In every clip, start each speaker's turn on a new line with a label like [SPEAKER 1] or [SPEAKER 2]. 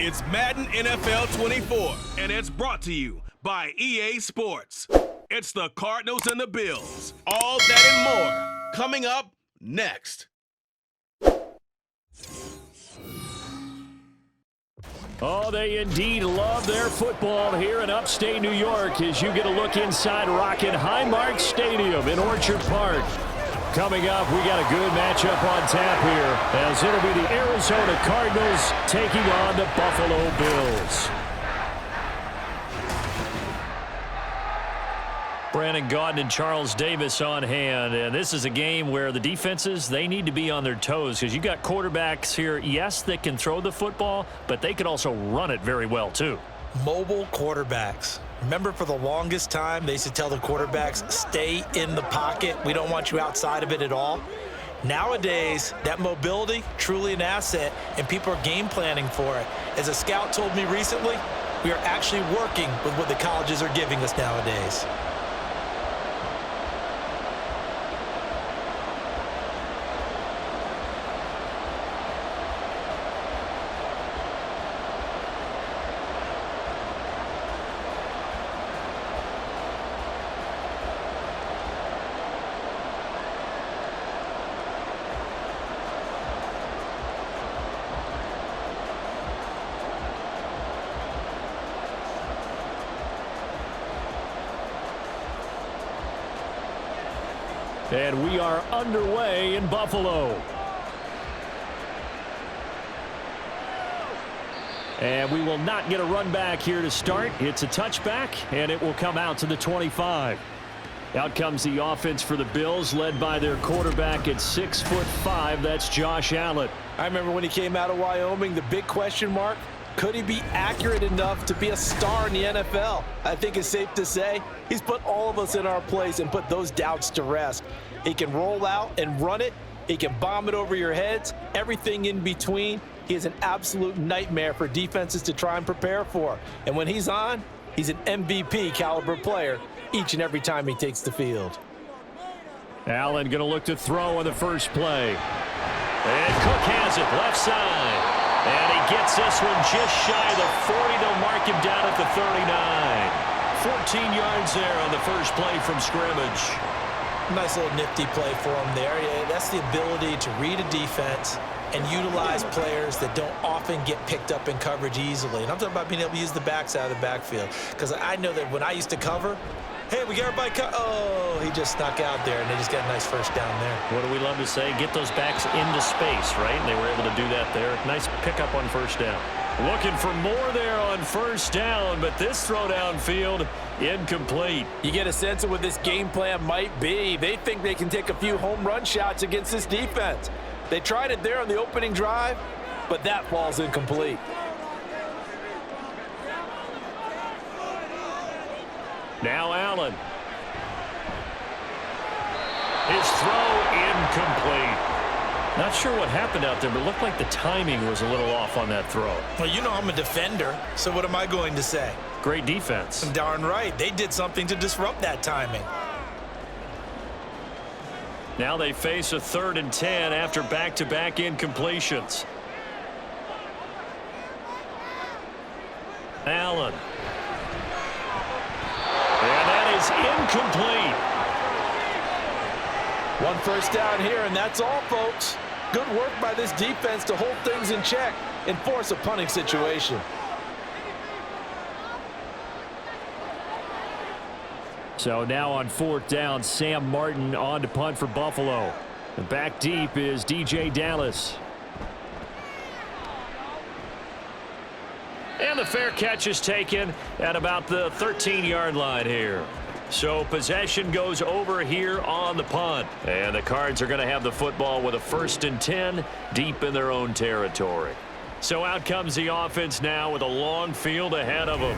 [SPEAKER 1] It's Madden NFL 24, and it's brought to you by EA Sports. It's the Cardinals and the Bills. All that and more coming up next.
[SPEAKER 2] Oh, they indeed love their football here in upstate New York as you get a look inside Rocket Highmark Stadium in Orchard Park. Coming up, we got a good matchup on tap here as it'll be the Arizona Cardinals taking on the Buffalo Bills. Brandon Gaudin and Charles Davis on hand, and this is a game where the defenses, they need to be on their toes because you got quarterbacks here, yes, that can throw the football, but they can also run it very well too.
[SPEAKER 3] Mobile quarterbacks. Remember, for the longest time, they used to tell the quarterbacks, stay in the pocket. We don't want you outside of it at all. Nowadays, that mobility, truly an asset, and people are game planning for it. As a scout told me recently, we are actually working with what the colleges are giving us nowadays.
[SPEAKER 2] And we are underway in Buffalo. And we will not get a run back here to start. It's a touchback, and it will come out to the 25. Out comes the offense for the Bills, led by their quarterback at 6'5". That's Josh Allen.
[SPEAKER 3] I remember when he came out of Wyoming, the big question mark, could he be accurate enough to be a star in the NFL? I think it's safe to say he's put all of us in our place and put those doubts to rest. He can roll out and run it. He can bomb it over your heads. Everything in between. He is an absolute nightmare for defenses to try and prepare for. And when he's on, he's an MVP caliber player each and every time he takes the field.
[SPEAKER 2] Allen going to look to throw on the first play. And Cook has it left side. And he gets this one just shy of the 40. They'll mark him down at the 39. 14 yards there on the first play from scrimmage.
[SPEAKER 3] Nice little nifty play for him there. Yeah, that's the ability to read a defense and utilize players that don't often get picked up in coverage easily. And I'm talking about being able to use the backs out of the backfield. Because I know that when I used to cover, hey, we got everybody oh, he just snuck out there, and they just got a nice first down there.
[SPEAKER 2] What do we love to say? Get those backs into space, right? And they were able to do that there. Nice pickup on first down. Looking for more there on first down, but this throw downfield, incomplete.
[SPEAKER 3] You get a sense of what this game plan might be. They think they can take a few home run shots against this defense. They tried it there on the opening drive, but that falls incomplete.
[SPEAKER 2] Now Allen. His throw incomplete. Not sure what happened out there, but it looked like the timing was a little off on that throw.
[SPEAKER 3] Well, you know I'm a defender, so what am I going to say?
[SPEAKER 2] Great defense.
[SPEAKER 3] Darn right. They did something to disrupt that timing.
[SPEAKER 2] Now they face a 3rd and 10 after back-to-back incompletions. Allen. And that is incomplete.
[SPEAKER 3] One first down here, and that's all, folks. Good work by this defense to hold things in check and force a punting situation.
[SPEAKER 2] So now on 4th down, Sam Martin on to punt for Buffalo. And back deep is DJ Dallas. And the fair catch is taken at about the 13-yard line here. So possession goes over here on the punt. And the Cards are going to have the football with a 1st and 10 deep in their own territory. So out comes the offense now with a long field ahead of them.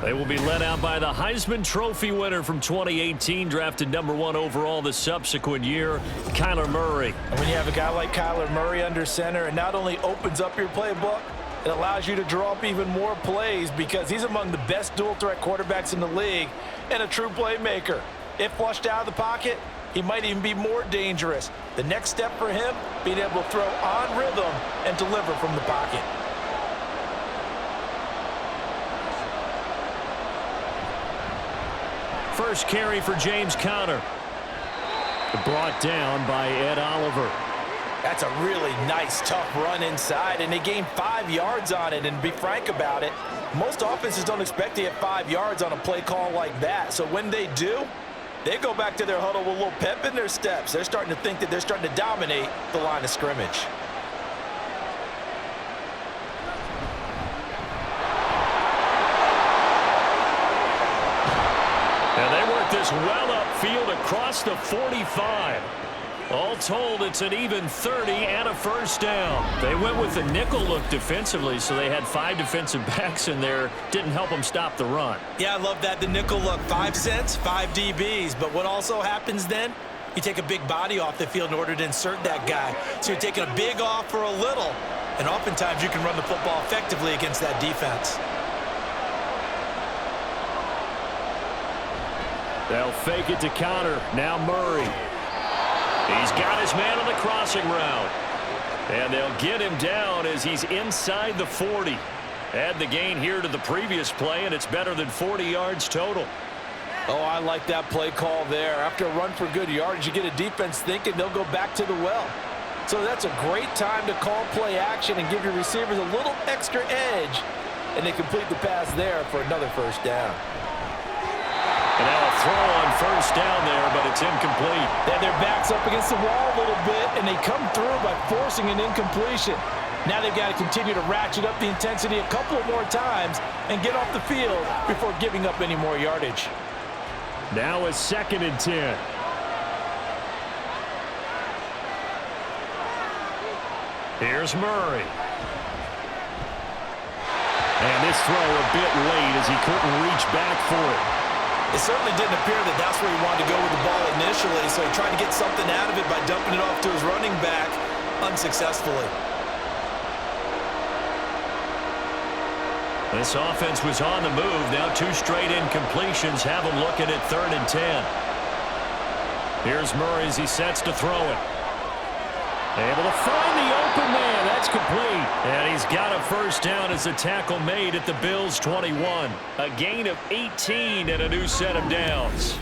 [SPEAKER 2] They will be led out by the Heisman Trophy winner from 2018, drafted #1 overall the subsequent year, Kyler Murray.
[SPEAKER 3] And when you have a guy like Kyler Murray under center, it not only opens up your playbook, it allows you to draw up even more plays because he's among the best dual-threat quarterbacks in the league and a true playmaker. If flushed out of the pocket, he might even be more dangerous. The next step for him, being able to throw on rhythm and deliver from the pocket.
[SPEAKER 2] first carry for James Conner. Brought down by Ed Oliver.
[SPEAKER 3] That's a really nice, tough run inside, and they gained 5 yards on it. And to be frank about it, most offenses don't expect to get 5 yards on a play call like that. So when they do, they go back to their huddle with a little pep in their steps. They're starting to think that they're starting to dominate the line of scrimmage.
[SPEAKER 2] And they work this well upfield across the 45. All told, it's an even 30 and a first down. They went with the nickel look defensively, so they had 5 defensive backs in there. Didn't help them stop the run.
[SPEAKER 3] Yeah, I love that. The nickel look, 5 cents, 5 DBs. But what also happens then? You take a big body off the field in order to insert that guy. So you're taking a big off for a little. And oftentimes you can run the football effectively against that defense.
[SPEAKER 2] They'll fake it to Conner. Now Murray. He's got his man on the crossing route. And they'll get him down as he's inside the 40. Add the gain here to the previous play, and it's better than 40 yards total.
[SPEAKER 3] Oh, I like that play call there. After a run for good yardage, you get a defense thinking they'll go back to the well. So that's a great time to call play action and give your receivers a little extra edge. And they complete the pass there for another first down.
[SPEAKER 2] And now a throw on first down there, but it's incomplete.
[SPEAKER 3] They have their backs up against the wall a little bit, and they come through by forcing an incompletion. Now they've got to continue to ratchet up the intensity a couple of more times and get off the field before giving up any more yardage.
[SPEAKER 2] Now a 2nd and 10. Here's Murray. And this throw a bit late as he couldn't reach back for it.
[SPEAKER 3] It certainly didn't appear that that's where he wanted to go with the ball initially, so he tried to get something out of it by dumping it off to his running back unsuccessfully.
[SPEAKER 2] This offense was on the move. Now 2 straight incompletions have them looking at 3rd and 10. Here's Murray as he sets to throw it. Able to find the open man. That's complete. And he's got a first down as the tackle made at the Bills' 21. A gain of 18 and a new set of downs.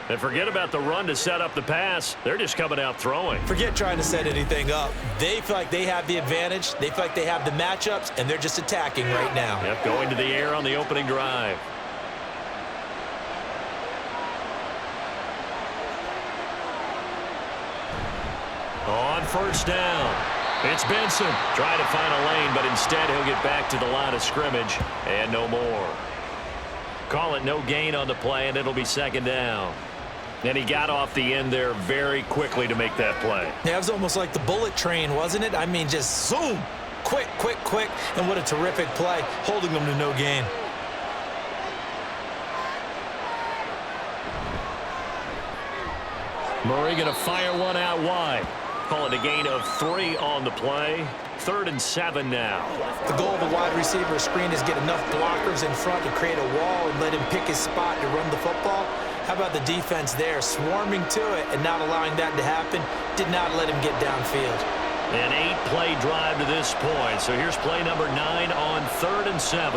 [SPEAKER 2] And forget about the run to set up the pass. They're just coming out throwing.
[SPEAKER 3] Forget trying to set anything up. They feel like they have the advantage. They feel like they have the matchups, and they're just attacking right now.
[SPEAKER 2] Yep, going to the air on the opening drive. On first down, it's Benson. Trying to find a lane, but instead he'll get back to the line of scrimmage and no more. Call it no gain on the play, and it'll be 2nd down. And he got off the end there very quickly to make that play.
[SPEAKER 3] Yeah, it was almost like the bullet train, wasn't it? I mean, just zoom, quick, quick, quick, and what a terrific play, holding them to no gain.
[SPEAKER 2] Murray going to fire one out wide. Call it a gain of 3 on the play. 3rd and 7 now.
[SPEAKER 3] The goal of a wide receiver screen is get enough blockers in front to create a wall and let him pick his spot to run the football. How about the defense there, swarming to it and not allowing that to happen? Did not let him get downfield.
[SPEAKER 2] An 8-play drive to this point. So here's play number 9 on 3rd and 7.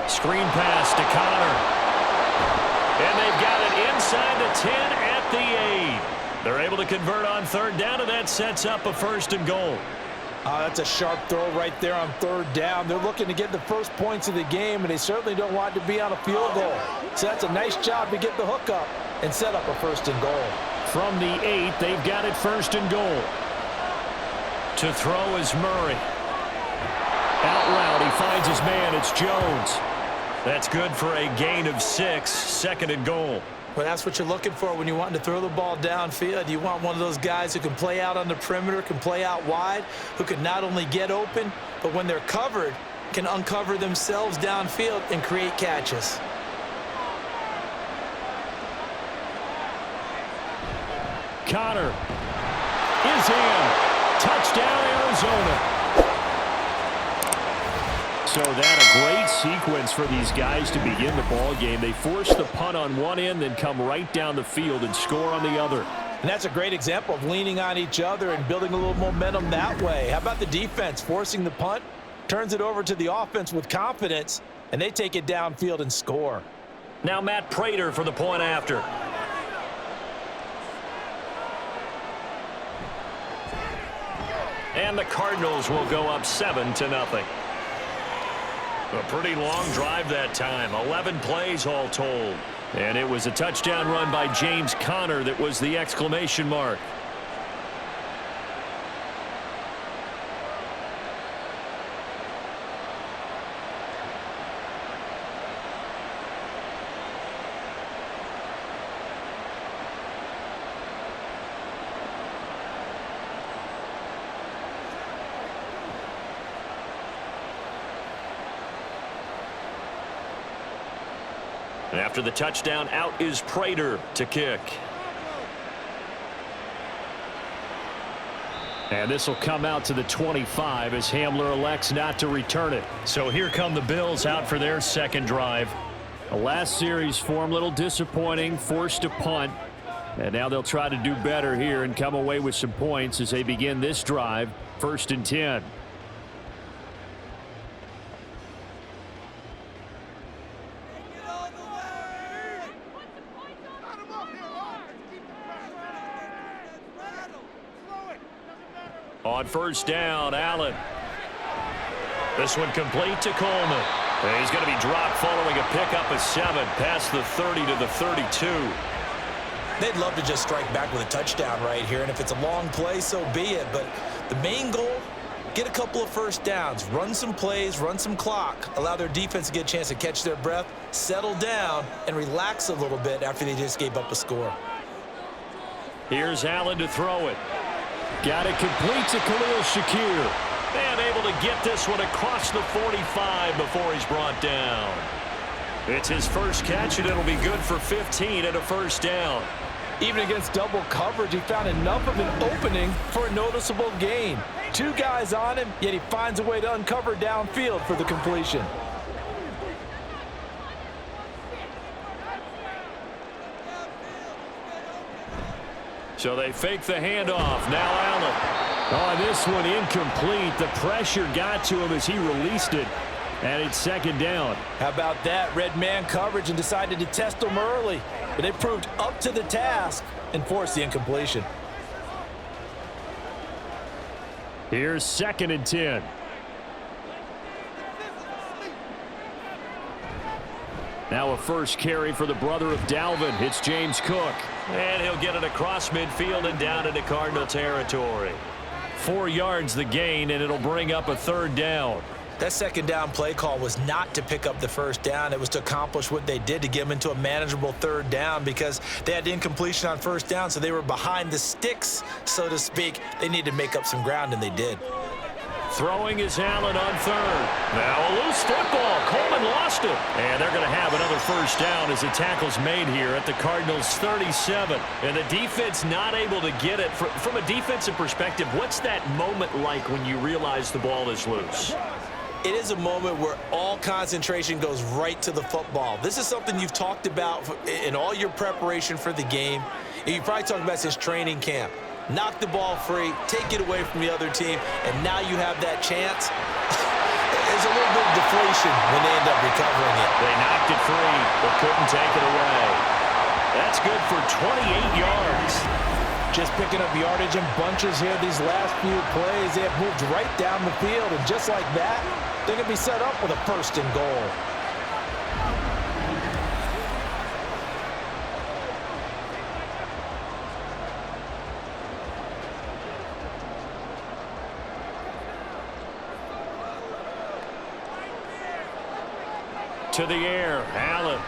[SPEAKER 2] Screen pass to Conner. And they've got it inside the 10 at the 8. They're able to convert on 3rd down, and that sets up a 1st and goal.
[SPEAKER 3] That's a sharp throw right there on 3rd down. They're looking to get the first points of the game, and they certainly don't want to be on a field goal. So that's a nice job to get the hook up and set up a 1st and goal.
[SPEAKER 2] From the 8, they've got it 1st and goal. To throw is Murray. Out route, he finds his man. It's Jones. That's good for a gain of 6, 2nd and goal.
[SPEAKER 3] Well, that's what you're looking for when you're wanting to throw the ball downfield. You want one of those guys who can play out on the perimeter, can play out wide, who can not only get open, but when they're covered, can uncover themselves downfield and create catches.
[SPEAKER 2] Conner is in. Touchdown, Arizona. So that a great sequence for these guys to begin the ball game. They force the punt on one end, then come right down the field and score on the other.
[SPEAKER 3] And that's a great example of leaning on each other and building a little momentum that way. How about the defense forcing the punt, turns it over to the offense with confidence, and they take it downfield and score.
[SPEAKER 2] Now Matt Prater for the point after. And the Cardinals will go up 7-0. A pretty long drive that time. 11 plays all told. And it was a touchdown run by James Conner that was the exclamation mark. After the touchdown, out is Prater to kick. And this will come out to the 25 as Hamler elects not to return it. So here come the Bills out for their second drive. The last series form a little disappointing, forced to punt. And now they'll try to do better here and come away with some points as they begin this drive, 1st and 10. On 1st down, Allen. This one complete to Coleman. And he's going to be dropped following a pickup of 7 past the 30 to the 32.
[SPEAKER 3] They'd love to just strike back with a touchdown right here, and if it's a long play, so be it. But the main goal, get a couple of first downs, run some plays, run some clock, allow their defense to get a chance to catch their breath, settle down, and relax a little bit after they just gave up a score.
[SPEAKER 2] Here's Allen to throw it. Got it complete to Khalil Shakir. And able to get this one across the 45 before he's brought down. It's his first catch, and it'll be good for 15 and a 1st down.
[SPEAKER 3] Even against double coverage, he found enough of an opening for a noticeable gain. 2 guys on him, yet he finds a way to uncover downfield for the completion.
[SPEAKER 2] So they fake the handoff. Now Allen. Oh, this one incomplete. The pressure got to him as he released it. And it's 2nd down.
[SPEAKER 3] How about that? Red man coverage and decided to test him early. But they proved up to the task and forced the incompletion.
[SPEAKER 2] Here's 2nd and 10. Now a first carry for the brother of Dalvin. It's James Cook. And he'll get it across midfield and down into Cardinal territory. 4 yards the gain, and it'll bring up a 3rd down.
[SPEAKER 3] That 2nd down play call was not to pick up the 1st down. It was to accomplish what they did to get them into a manageable 3rd down because they had incompletion on 1st down, so they were behind the sticks, so to speak. They needed to make up some ground, and they did.
[SPEAKER 2] Throwing is Allen on 3rd. Now a loose football. Coleman lost it. And they're going to have another 1st down as the tackle's made here at the Cardinals' 37. And the defense not able to get it. From a defensive perspective, what's that moment like when you realize the ball is loose?
[SPEAKER 3] It is a moment where all concentration goes right to the football. This is something you've talked about in all your preparation for the game. You probably talked about since training camp. Knock the ball free, take it away from the other team, and now you have that chance. There's a little bit of deflation when they end up recovering it.
[SPEAKER 2] They knocked it free, but couldn't take it away. That's good for 28 yards.
[SPEAKER 3] Just picking up yardage in bunches here these last few plays. They have moved right down the field, and just like that, they're going to be set up with a 1st and goal.
[SPEAKER 2] To the air, Allen.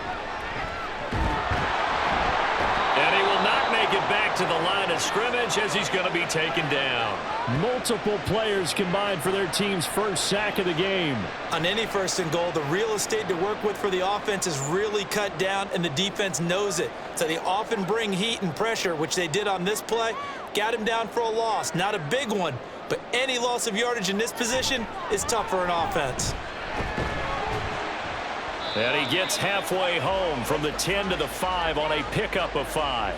[SPEAKER 2] And he will not make it back to the line of scrimmage as he's going to be taken down. Multiple players combined for their team's 1st sack of the game.
[SPEAKER 3] On any 1st and goal, the real estate to work with for the offense is really cut down, and the defense knows it. So they often bring heat and pressure, which they did on this play. Got him down for a loss. Not a big one, but any loss of yardage in this position is tough for an offense.
[SPEAKER 2] And he gets halfway home from the 10 to the 5 on a pickup of 5.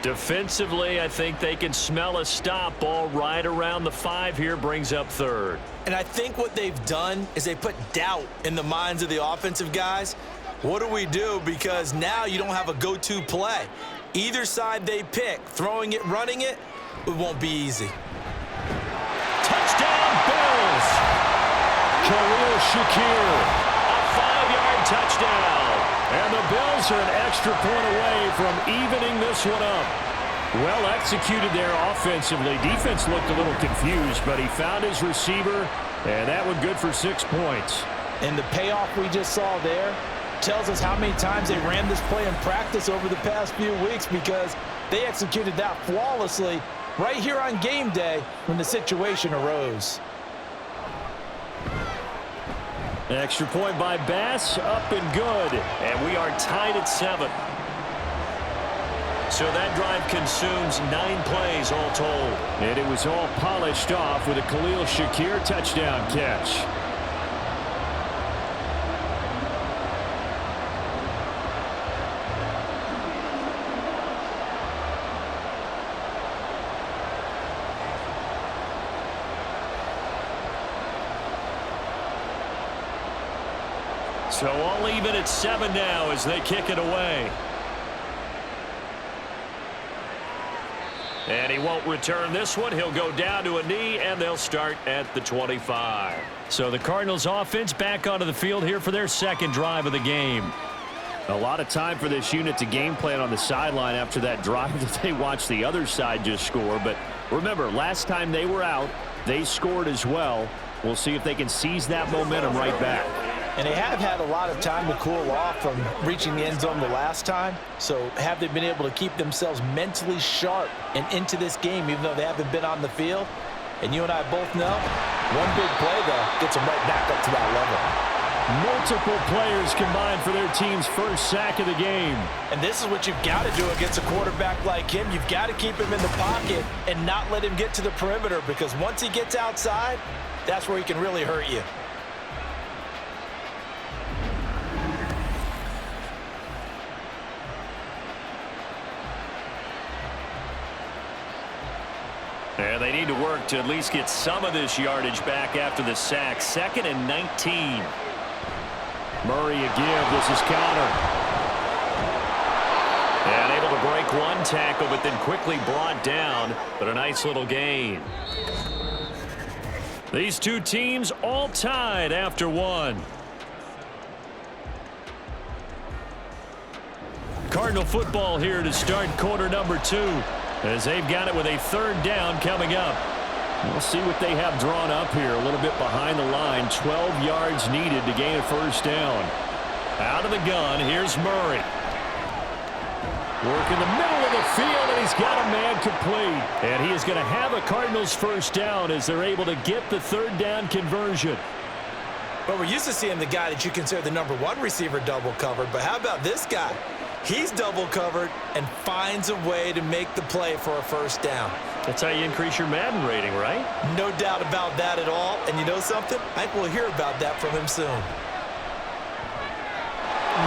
[SPEAKER 2] Defensively, I think they can smell a stop. Ball right around the 5 here, brings up 3rd.
[SPEAKER 3] And I think what they've done is they put doubt in the minds of the offensive guys. What do we do? Because now you don't have a go-to play. Either side they pick, throwing it, running it, it won't be easy.
[SPEAKER 2] Touchdown, Bills! Khalil Shakir, a 5-yard touchdown. And the Bills are an extra point away from evening this one up. Well executed there offensively. Defense looked a little confused, but he found his receiver, and that one good for 6 points.
[SPEAKER 3] And the payoff we just saw there tells us how many times they ran this play in practice over the past few weeks, because they executed that flawlessly right here on game day when the situation arose.
[SPEAKER 2] An extra point by Bass, up and good. And we are tied at 7. So that drive consumes 9 plays all told. And it was all polished off with a Khalil Shakir touchdown catch. So all even at 7 now as they kick it away. And he won't return this one. He'll go down to a knee, and they'll start at the 25. So the Cardinals offense back onto the field here for their second drive of the game. A lot of time for this unit to game plan on the sideline after that drive that they watched the other side just score. But remember, last time they were out, they scored as well. We'll see if they can seize that momentum right back.
[SPEAKER 3] And they have had a lot of time to cool off from reaching the end zone the last time. So have they been able to keep themselves mentally sharp and into this game, even though they haven't been on the field? And you and I both know, one big play, though, gets them right back up to that level.
[SPEAKER 2] Multiple players combined for their team's first sack of the game.
[SPEAKER 3] And this is what you've got to do against a quarterback like him. You've got to keep him in the pocket and not let him get to the perimeter, because once he gets outside, that's where he can really hurt you.
[SPEAKER 2] And they need to work to at least get some of this yardage back after the sack. 2nd and 19. Murray again. This is counter. And able to break one tackle, but then quickly brought down. But a nice little gain. These two teams all tied after one. Cardinal football here to start quarter number 2. As they've got it with a 3rd down coming up. We'll see what they have drawn up here. A little bit behind the line. 12 yards needed to gain a 1st down. Out of the gun, here's Murray. Work in the middle of the field, and he's got a man complete. And he is going to have a Cardinals 1st down as they're able to get the 3rd down conversion.
[SPEAKER 3] But we're used to seeing the guy that you consider the number 1 receiver double covered. But how about this guy? He's double covered and finds a way to make the play for a 1st down.
[SPEAKER 2] That's how you increase your Madden rating, right?
[SPEAKER 3] No doubt about that at all. And you know something? I think we'll hear about that from him soon.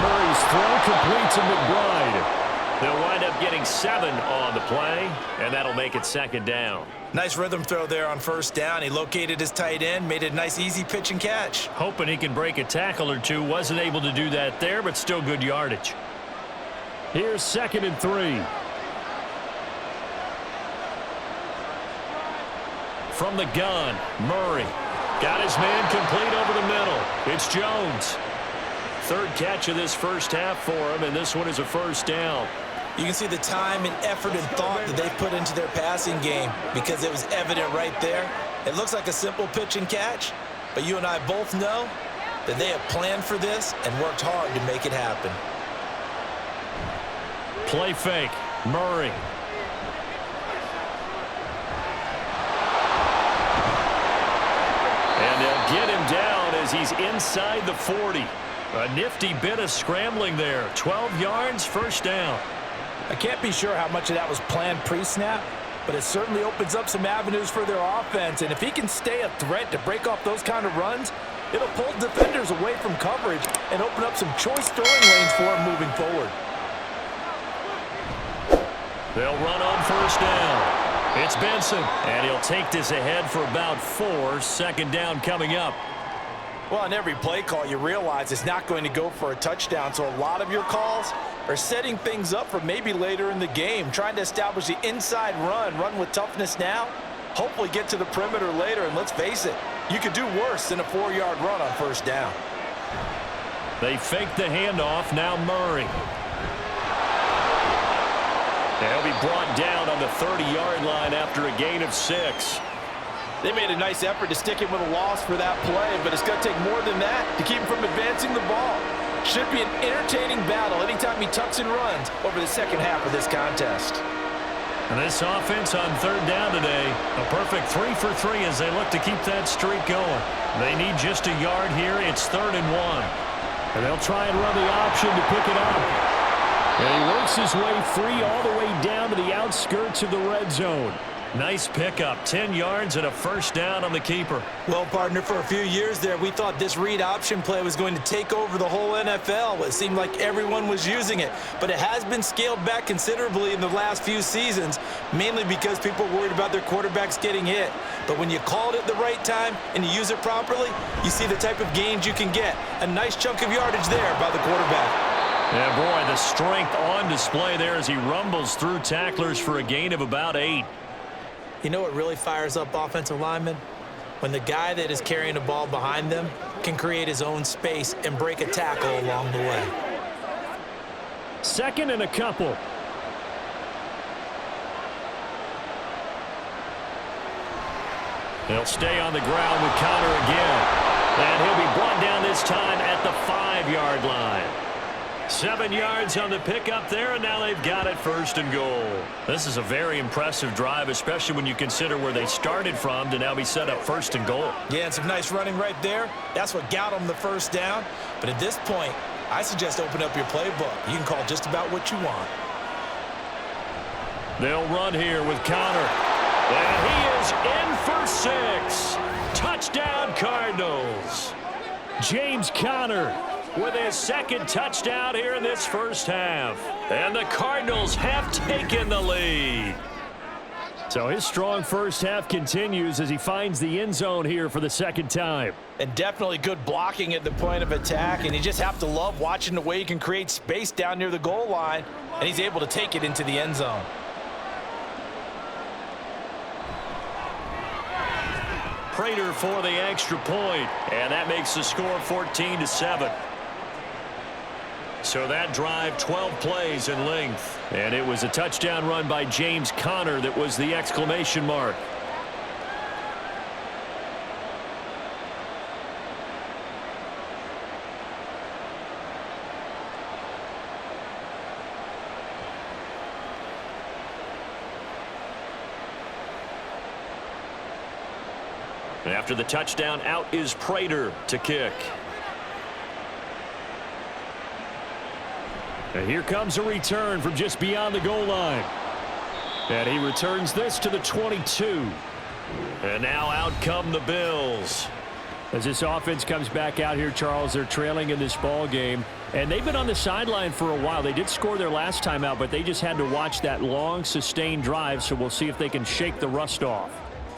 [SPEAKER 2] Murray's throw complete to McBride. They'll wind up getting 7 on the play, and that'll make it 2nd down.
[SPEAKER 3] Nice rhythm throw there on 1st down. He located his tight end, made it a nice easy pitch and catch.
[SPEAKER 2] Hoping he can break a tackle or two. Wasn't able to do that there, but still good yardage. Here's 2nd and 3. From the gun, Murray. Got his man complete over the middle. It's Jones. 3rd catch of this first half for him, and this one is a 1st down.
[SPEAKER 3] You can see the time and effort and thought that they put into their passing game, because it was evident right there. It looks like a simple pitch and catch, but you and I both know that they have planned for this and worked hard to make it happen.
[SPEAKER 2] Play fake, Murray. And they'll get him down as he's inside the 40. A nifty bit of scrambling there. 12 yards, 1st down.
[SPEAKER 3] I can't be sure how much of that was planned pre-snap, but it certainly opens up some avenues for their offense. And if he can stay a threat to break off those kind of runs, it'll pull defenders away from coverage and open up some choice throwing lanes for him moving forward.
[SPEAKER 2] They'll run on 1st down. It's Benson, and he'll take this ahead for about 4. 2nd down coming up.
[SPEAKER 3] Well, on every play call, you realize it's not going to go for a touchdown, so a lot of your calls are setting things up for maybe later in the game, trying to establish the inside run with toughness now, hopefully get to the perimeter later, and let's face it, you could do worse than a 4-yard run on first down.
[SPEAKER 2] They fake the handoff, now Murray. He'll be brought down on the 30-yard line after a gain of 6.
[SPEAKER 3] They made a nice effort to stick him with a loss for that play, but it's going to take more than that to keep him from advancing the ball. Should be an entertaining battle anytime he tucks and runs over the second half of this contest.
[SPEAKER 2] And this offense on third down today, a perfect 3 for 3 as they look to keep that streak going. They need just a yard here. It's 3rd and 1. And they'll try and run the option to pick it up. And he works his way free all the way down to the outskirts of the red zone. Nice pickup, 10 yards and a first down on the keeper.
[SPEAKER 3] Well, partner, for a few years there, we thought this read option play was going to take over the whole NFL. It seemed like everyone was using it, but it has been scaled back considerably in the last few seasons, mainly because people are worried about their quarterbacks getting hit. But when you call it at the right time and you use it properly, you see the type of gains you can get. A nice chunk of yardage there by the quarterback.
[SPEAKER 2] Yeah, boy, the strength on display there as he rumbles through tacklers for a gain of about 8.
[SPEAKER 3] You know what really fires up offensive linemen? When the guy that is carrying the ball behind them can create his own space and break a tackle along the way.
[SPEAKER 2] 2nd and a couple. He'll stay on the ground with Connor again. And he'll be brought down this time at the 5-yard line. 7 yards on the pickup there, and now they've got it 1st and goal. This is a very impressive drive, especially when you consider where they started from to now be set up 1st and goal.
[SPEAKER 3] Yeah, and some nice running right there. That's what got them the first down. But at this point, I suggest open up your playbook. You can call just about what you want.
[SPEAKER 2] They'll run here with Connor. And he is in for 6. Touchdown, Cardinals. James Conner with his 2nd touchdown here in this first half. And the Cardinals have taken the lead. So his strong first half continues as he finds the end zone here for the 2nd time.
[SPEAKER 3] And definitely good blocking at the point of attack, and you just have to love watching the way he can create space down near the goal line, and he's able to take it into the end zone.
[SPEAKER 2] Prater for the extra point, and that makes the score 14-7. So that drive, 12 plays in length. And it was a touchdown run by James Conner that was the exclamation mark. After the touchdown, out is Prater to kick. And here comes a return from just beyond the goal line. And he returns this to the 22. And now out come the Bills. As this offense comes back out here, Charles, they're trailing in this ball game. And they've been on the sideline for a while. They did score their last time out, but they just had to watch that long, sustained drive. So we'll see if they can shake the rust off.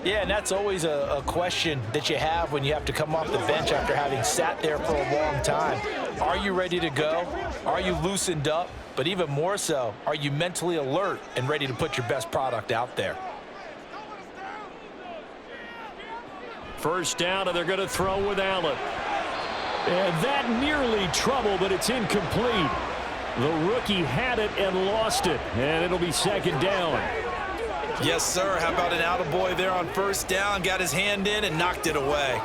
[SPEAKER 3] Yeah, and that's always a question that you have when you have to come off the bench after having sat there for a long time. Are you ready to go? Are you loosened up? But even more so, are you mentally alert and ready to put your best product out there?
[SPEAKER 2] First down, and they're going to throw with Allen. And that nearly trouble, but it's incomplete. The rookie had it and lost it, and it'll be 2nd down.
[SPEAKER 3] Yes, sir. How about an attaboy there on first down? Got his hand in and knocked it away.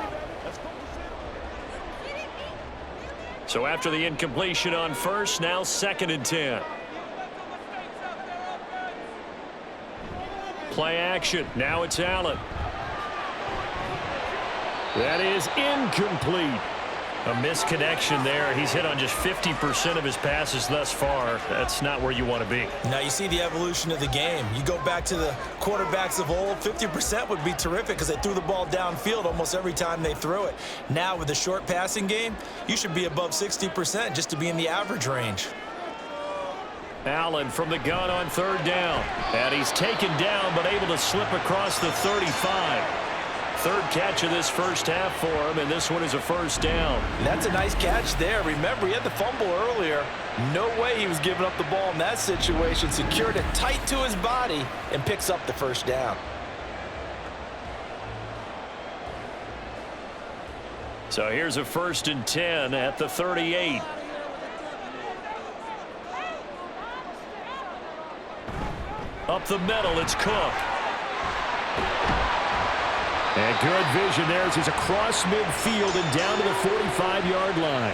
[SPEAKER 2] So after the incompletion on first, now 2nd and 10. Play action. Now it's Allen. That is incomplete. A misconnection there. He's hit on just 50% of his passes thus far. That's not where you want to be.
[SPEAKER 3] Now you see the evolution of the game. You go back to the quarterbacks of old, 50% would be terrific because they threw the ball downfield almost every time they threw it. Now with the short passing game, you should be above 60% just to be in the average range.
[SPEAKER 2] Allen from the gun on 3rd down. And he's taken down but able to slip across the 35. third catch of this first half for him, and this one is a first down.
[SPEAKER 3] And that's a nice catch there. Remember, he had the fumble earlier. No way he was giving up the ball in that situation. Secured it tight to his body and picks up the first down.
[SPEAKER 2] So here's a 1st and 10 at the 38. Up the middle, it's Cook. And good vision there as he's across midfield and down to the 45-yard line.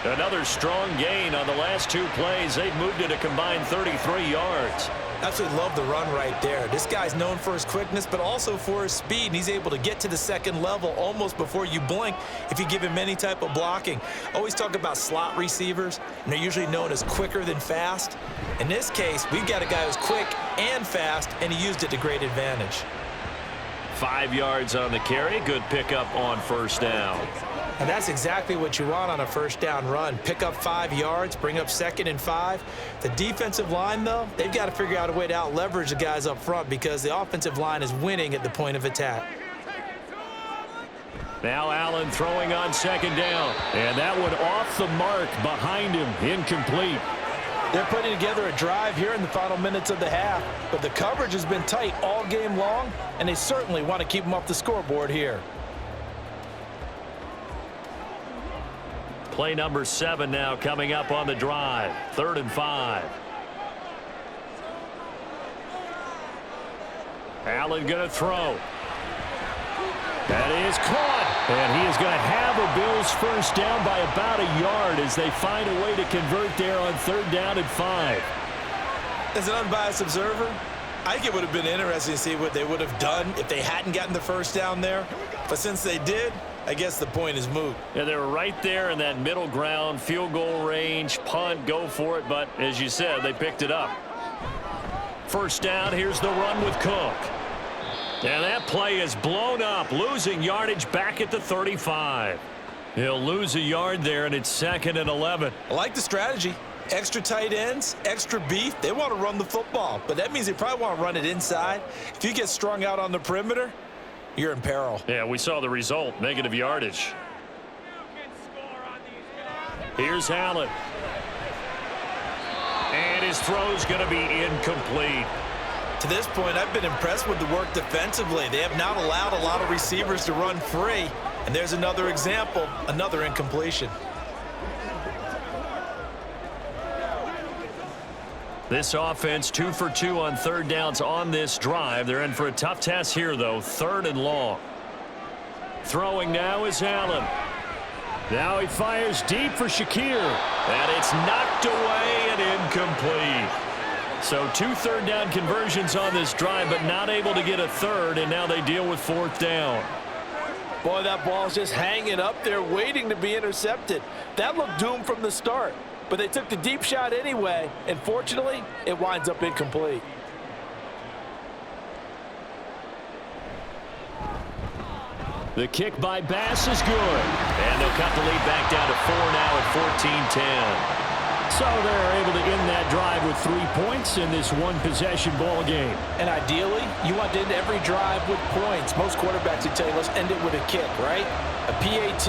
[SPEAKER 2] Another strong gain on the last 2 plays. They've moved it a combined 33 yards.
[SPEAKER 3] Absolutely love the run right there. This guy's known for his quickness, but also for his speed. And he's able to get to the second level almost before you blink if you give him any type of blocking. Always talk about slot receivers, and they're usually known as quicker than fast. In this case, we've got a guy who's quick and fast, and he used it to great advantage.
[SPEAKER 2] 5 yards on the carry. Good pickup on first down.
[SPEAKER 3] And that's exactly what you want on a first down run. Pick up 5 yards, bring up 2nd and 5. The defensive line, though, they've got to figure out a way to out-leverage the guys up front because the offensive line is winning at the point of attack.
[SPEAKER 2] Now Allen throwing on 2nd down. And that one off the mark behind him. Incomplete.
[SPEAKER 3] They're putting together a drive here in the final minutes of the half, but the coverage has been tight all game long, and they certainly want to keep them off the scoreboard here.
[SPEAKER 2] Play number 7 now coming up on the drive. 3rd and 5. Allen going to throw. That is caught. And he is going to have a Bills first down by about a yard as they find a way to convert there on 3rd down and 5.
[SPEAKER 3] As an unbiased observer, I think it would have been interesting to see what they would have done if they hadn't gotten the first down there. But since they did, I guess the point is moot.
[SPEAKER 2] Yeah, they were right there in that middle ground, field goal range, punt, go for it. But as you said, they picked it up. First down, here's the run with Cook. And that play is blown up, losing yardage back at the 35. He'll lose a yard there, and it's 2nd and 11.
[SPEAKER 3] I like the strategy. Extra tight ends, extra beef. They want to run the football, but that means they probably want to run it inside. If you get strung out on the perimeter, you're in peril.
[SPEAKER 2] Yeah, we saw the result, negative yardage. Here's Allen. And his throw's going to be incomplete.
[SPEAKER 3] To this point, I've been impressed with the work defensively. They have not allowed a lot of receivers to run free. And there's another example, another incompletion.
[SPEAKER 2] This offense 2 for 2 on 3rd downs on this drive. They're in for a tough task here, though. 3rd and long. Throwing now is Allen. Now he fires deep for Shakir. And it's knocked away and incomplete. So 2 3rd down conversions on this drive, but not able to get a 3rd, and now they deal with 4th down.
[SPEAKER 3] Boy, that ball's just hanging up there waiting to be intercepted. That looked doomed from the start, but they took the deep shot anyway, and fortunately, it winds up incomplete.
[SPEAKER 2] The kick by Bass is good. And they'll cut the lead back down to 4 now at 14-10. So they're able to end that drive with 3 points in this one-possession ball game.
[SPEAKER 3] And ideally, you want to end every drive with points. Most quarterbacks would tell you, let's end it with a kick, right? A PAT,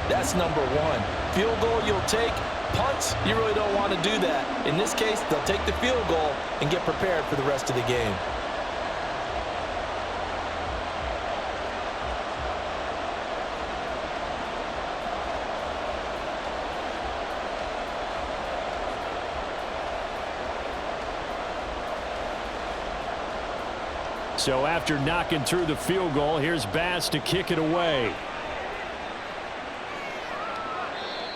[SPEAKER 3] that's number 1. Field goal you'll take. Punts, you really don't want to do that. In this case, they'll take the field goal and get prepared for the rest of the game.
[SPEAKER 2] So after knocking through the field goal, here's Bass to kick it away.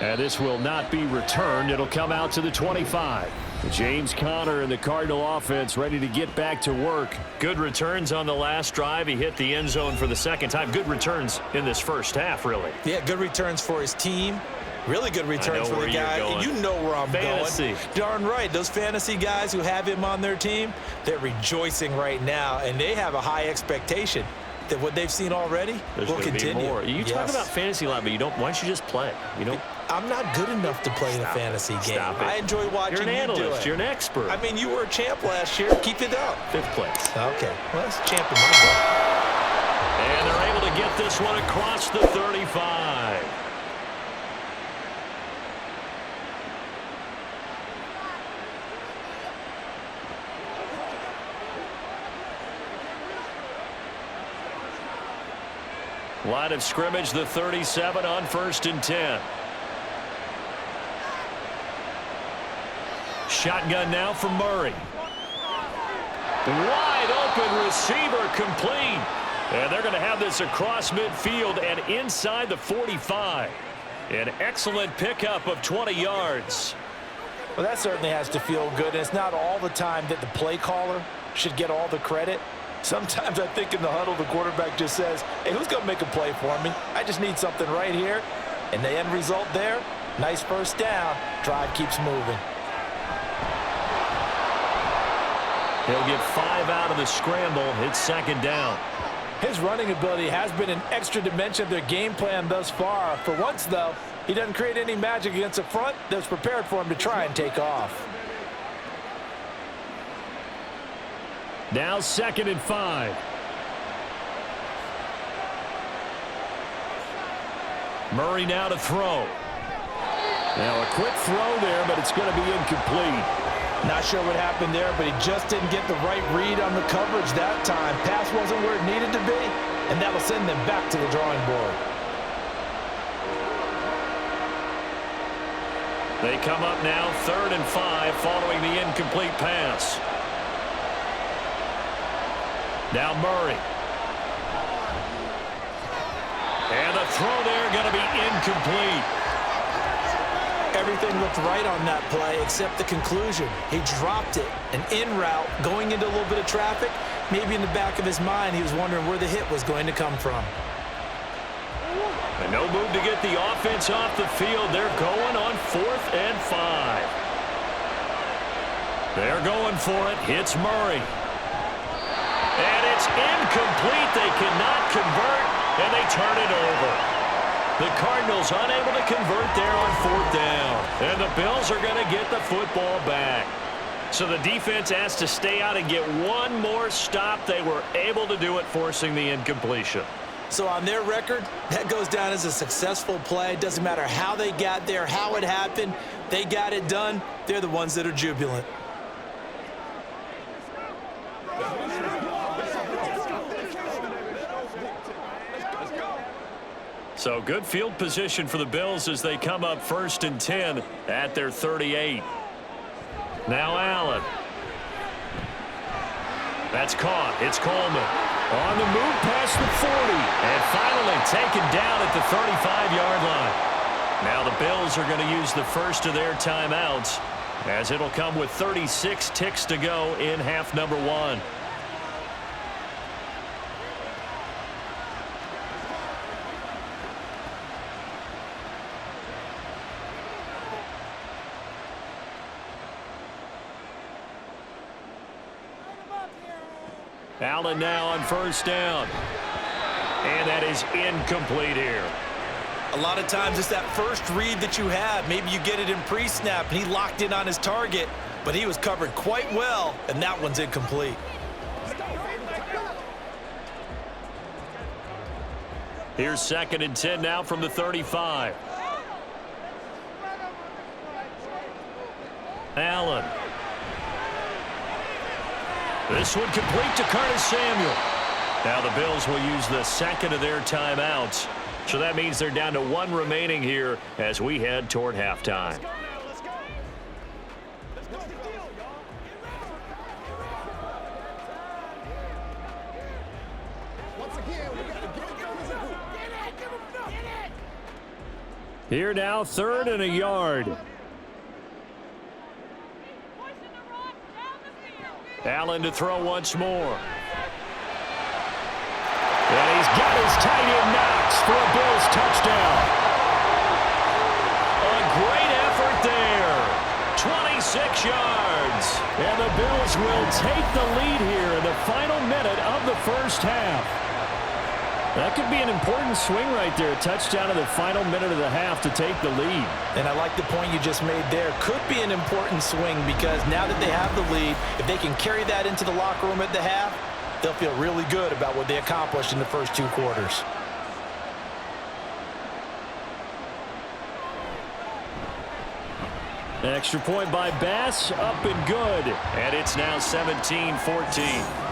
[SPEAKER 2] And this will not be returned. It'll come out to the 25. James Conner and the Cardinal offense ready to get back to work. Good returns on the last drive. He hit the end zone for the 2nd time. Good returns in this first half, really.
[SPEAKER 3] Yeah, good returns for his team. Really good returns for the guy. You know where I'm going. Darn right. Those fantasy guys who have him on their team, they're rejoicing right now, and they have a high expectation that what they've seen already will continue.
[SPEAKER 2] More. You talk about fantasy line, but you don't. Why don't you just play? You don't.
[SPEAKER 3] I'm not good enough to play in a fantasy game. I enjoy watching you do it.
[SPEAKER 2] You're an analyst. You're an expert.
[SPEAKER 3] I mean, you were a champ last year. Keep it up.
[SPEAKER 2] 5th place.
[SPEAKER 3] Okay. Well, that's champ in my book.
[SPEAKER 2] And they're able to get this one across the 35. Line of scrimmage, the 37 on 1st and 10. Shotgun now for Murray. Wide open receiver complete. And they're going to have this across midfield and inside the 45. An excellent pickup of 20 yards.
[SPEAKER 3] Well, that certainly has to feel good. And it's not all the time that the play caller should get all the credit. Sometimes I think in the huddle, the quarterback just says, hey, who's going to make a play for me? I just need something right here. And the end result there, nice first down. Drive keeps moving.
[SPEAKER 2] He'll get 5 out of the scramble. It's 2nd down.
[SPEAKER 3] His running ability has been an extra dimension of their game plan thus far. For once, though, he doesn't create any magic against the front that's prepared for him to try and take off.
[SPEAKER 2] Now 2nd and 5. Murray now to throw. Now a quick throw there, but it's going to be incomplete.
[SPEAKER 3] Not sure what happened there, but he just didn't get the right read on the coverage that time. Pass wasn't where it needed to be, and that'll send them back to the drawing board.
[SPEAKER 2] They come up now 3rd and 5 following the incomplete pass. Now Murray. And the throw there going to be incomplete.
[SPEAKER 3] Everything looked right on that play except the conclusion. He dropped it, an in route, going into a little bit of traffic. Maybe in the back of his mind, he was wondering where the hit was going to come from.
[SPEAKER 2] And no move to get the offense off the field. They're going on 4th and 5. They're going for it. Hits Murray. And it's incomplete. They cannot convert, and they turn it over. The Cardinals unable to convert there on 4th down. And the Bills are going to get the football back. So the defense has to stay out and get one more stop. They were able to do it, forcing the incompletion.
[SPEAKER 3] So on their record, that goes down as a successful play. Doesn't matter how they got there, how it happened. They got it done. They're the ones that are jubilant.
[SPEAKER 2] So good field position for the Bills as they come up 1st and 10 at their 38. Now Allen. That's caught. It's Coleman. On the move past the 40. And finally taken down at the 35-yard line. Now the Bills are going to use the first of their timeouts as it'll come with 36 ticks to go in half number 1. Allen now on 1st down. And that is incomplete here.
[SPEAKER 3] A lot of times it's that first read that you have. Maybe you get it in pre-snap, and he locked in on his target, but he was covered quite well, and that one's incomplete.
[SPEAKER 2] Here's 2nd and 10 now from the 35. Allen. This one complete to Curtis Samuel. Now the Bills will use the second of their timeouts. So that means they're down to 1 remaining here as we head toward halftime. Here now, 3rd and a yard. Allen to throw once more. And he's got his tight end Knox for a Bills touchdown. A great effort there. 26 yards. And the Bills will take the lead here in the final minute of the first half. That could be an important swing right there. A touchdown in the final minute of the half to take the lead.
[SPEAKER 3] And I like the point you just made there. Could be an important swing because now that they have the lead, if they can carry that into the locker room at the half, they'll feel really good about what they accomplished in the first 2 quarters.
[SPEAKER 2] Extra point by Bass, up and good. And it's now 17-14.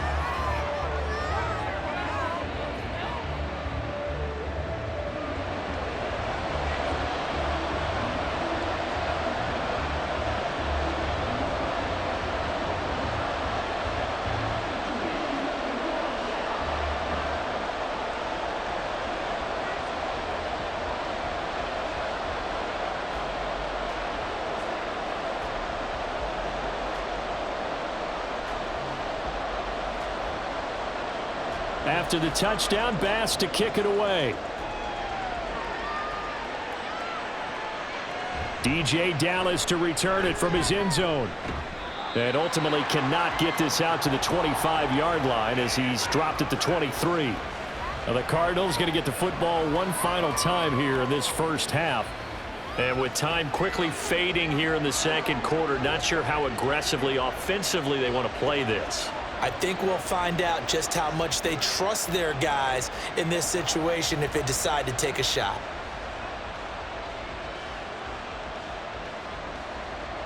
[SPEAKER 2] After the touchdown, Bass to kick it away. DJ Dallas to return it from his end zone. And ultimately cannot get this out to the 25-yard line as he's dropped at the 23. Now the Cardinals going to get the football one final time here in this first half. And with time quickly fading here in the second quarter, not sure how aggressively, offensively they want to play this.
[SPEAKER 3] I think we'll find out just how much they trust their guys in this situation if they decide to take a shot.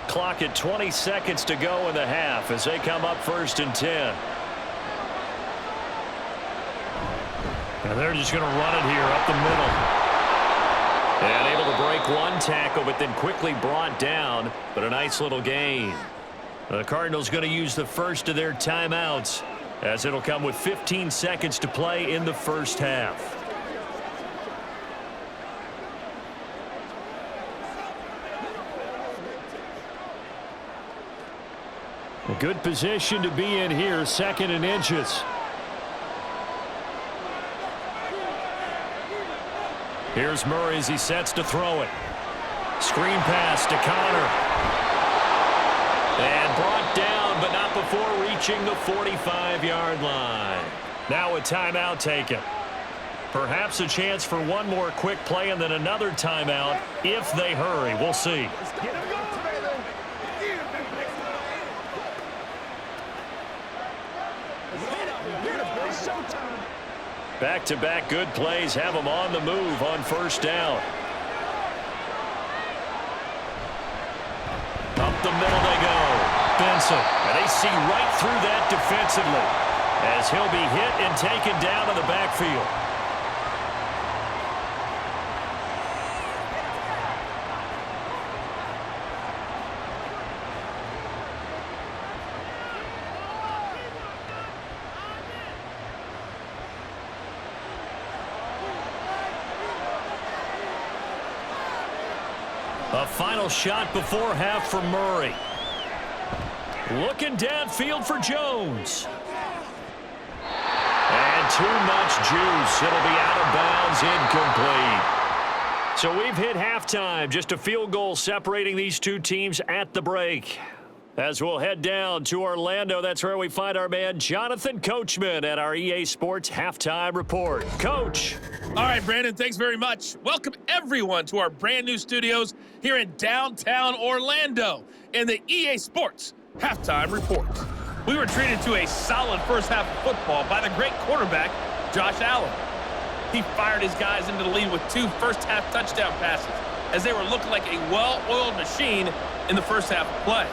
[SPEAKER 2] Clock at 20 seconds to go in the half as they come up 1st and 10. And they're just going to run it here up the middle. And able to break one tackle, but then quickly brought down. But a nice little gain. The Cardinals going to use the first of their timeouts as it'll come with 15 seconds to play in the first half. A good position to be in here, 2nd and inches. Here's Murray as he sets to throw it. Screen pass to Connor. And brought down, but not before reaching the 45-yard line. Now a timeout taken. Perhaps a chance for one more quick play and then another timeout if they hurry. We'll see. Back-to-back good plays have them on the move on 1st down. Up the middle they go. Benson. And they see right through that defensively as he'll be hit and taken down in the backfield. A final shot before half for Murray. Looking downfield for Jones. And too much juice. It'll be out of bounds, incomplete. So we've hit halftime. Just a field goal separating these two teams at the break. As we'll head down to Orlando, that's where we find our man Jonathan Coachman at our EA Sports Halftime Report. Coach.
[SPEAKER 4] All right, Brandon, thanks very much. Welcome, everyone, to our brand new studios here in downtown Orlando in the EA Sports Halftime Report. We were treated to a solid first half of football by the great quarterback, Josh Allen. He fired his guys into the lead with 2 first-half touchdown passes as they were looking like a well-oiled machine in the first half of play.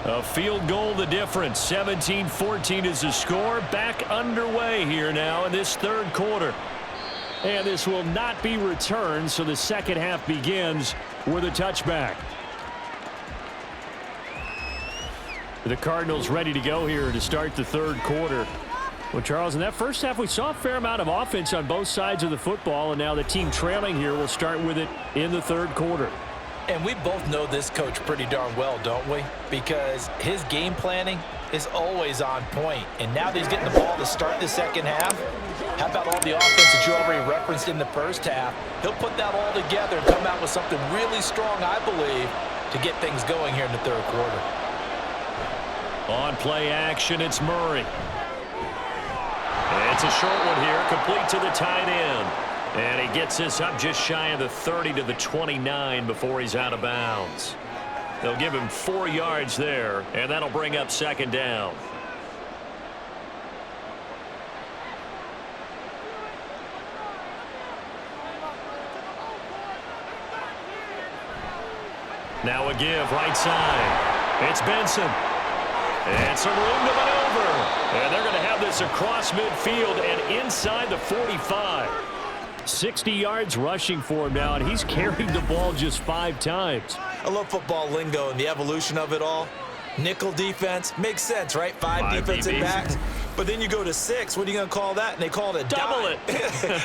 [SPEAKER 2] A field goal the difference. 17-14 is the score. Back underway here now in this third quarter. And this will not be returned, so the second half begins with a touchback. The Cardinals ready to go here to start the third quarter. Well, Charles, in that first half, we saw a fair amount of offense on both sides of the football, and now the team trailing here will start with it in the third quarter.
[SPEAKER 3] And we both know this coach pretty darn well, don't we? Because his game planning is always on point. And now that he's getting the ball to start the second half, How about all the offense that you already referenced in the first half? He'll put that all together and come out with something really strong, I believe, to get things going here in the third quarter.
[SPEAKER 2] On play action, it's Murray. It's a short one here, complete to the tight end. And he gets this up just shy of the 30 to the 29 before he's out of bounds. They'll give him 4 yards there, and that'll bring up second down. Now a give, right side. It's Benson. And some room to maneuver. And they're going to have this across midfield and inside the 45. 60 yards rushing for him now, and he's carried the ball just 5 times.
[SPEAKER 3] I love football lingo and the evolution of it all. Nickel defense makes sense, right? 5 defensive backs. But then you go to 6. What are you going to call that? And they call it a
[SPEAKER 2] double
[SPEAKER 3] dime.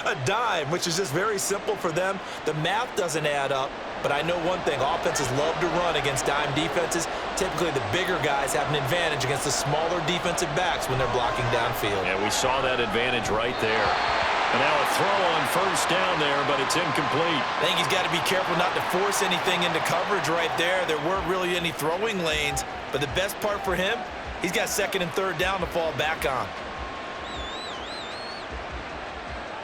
[SPEAKER 3] A dime, which is just very simple for them. The math doesn't add up. But I know one thing, offenses love to run against dime defenses. Typically, the bigger guys have an advantage against the smaller defensive backs when they're blocking downfield.
[SPEAKER 2] Yeah, we saw that advantage right there. And now a throw on first down there, but it's incomplete.
[SPEAKER 3] I think he's got to be careful not to force anything into coverage right there. There weren't really any throwing lanes. But the best part for him, he's got second and third down to fall back on.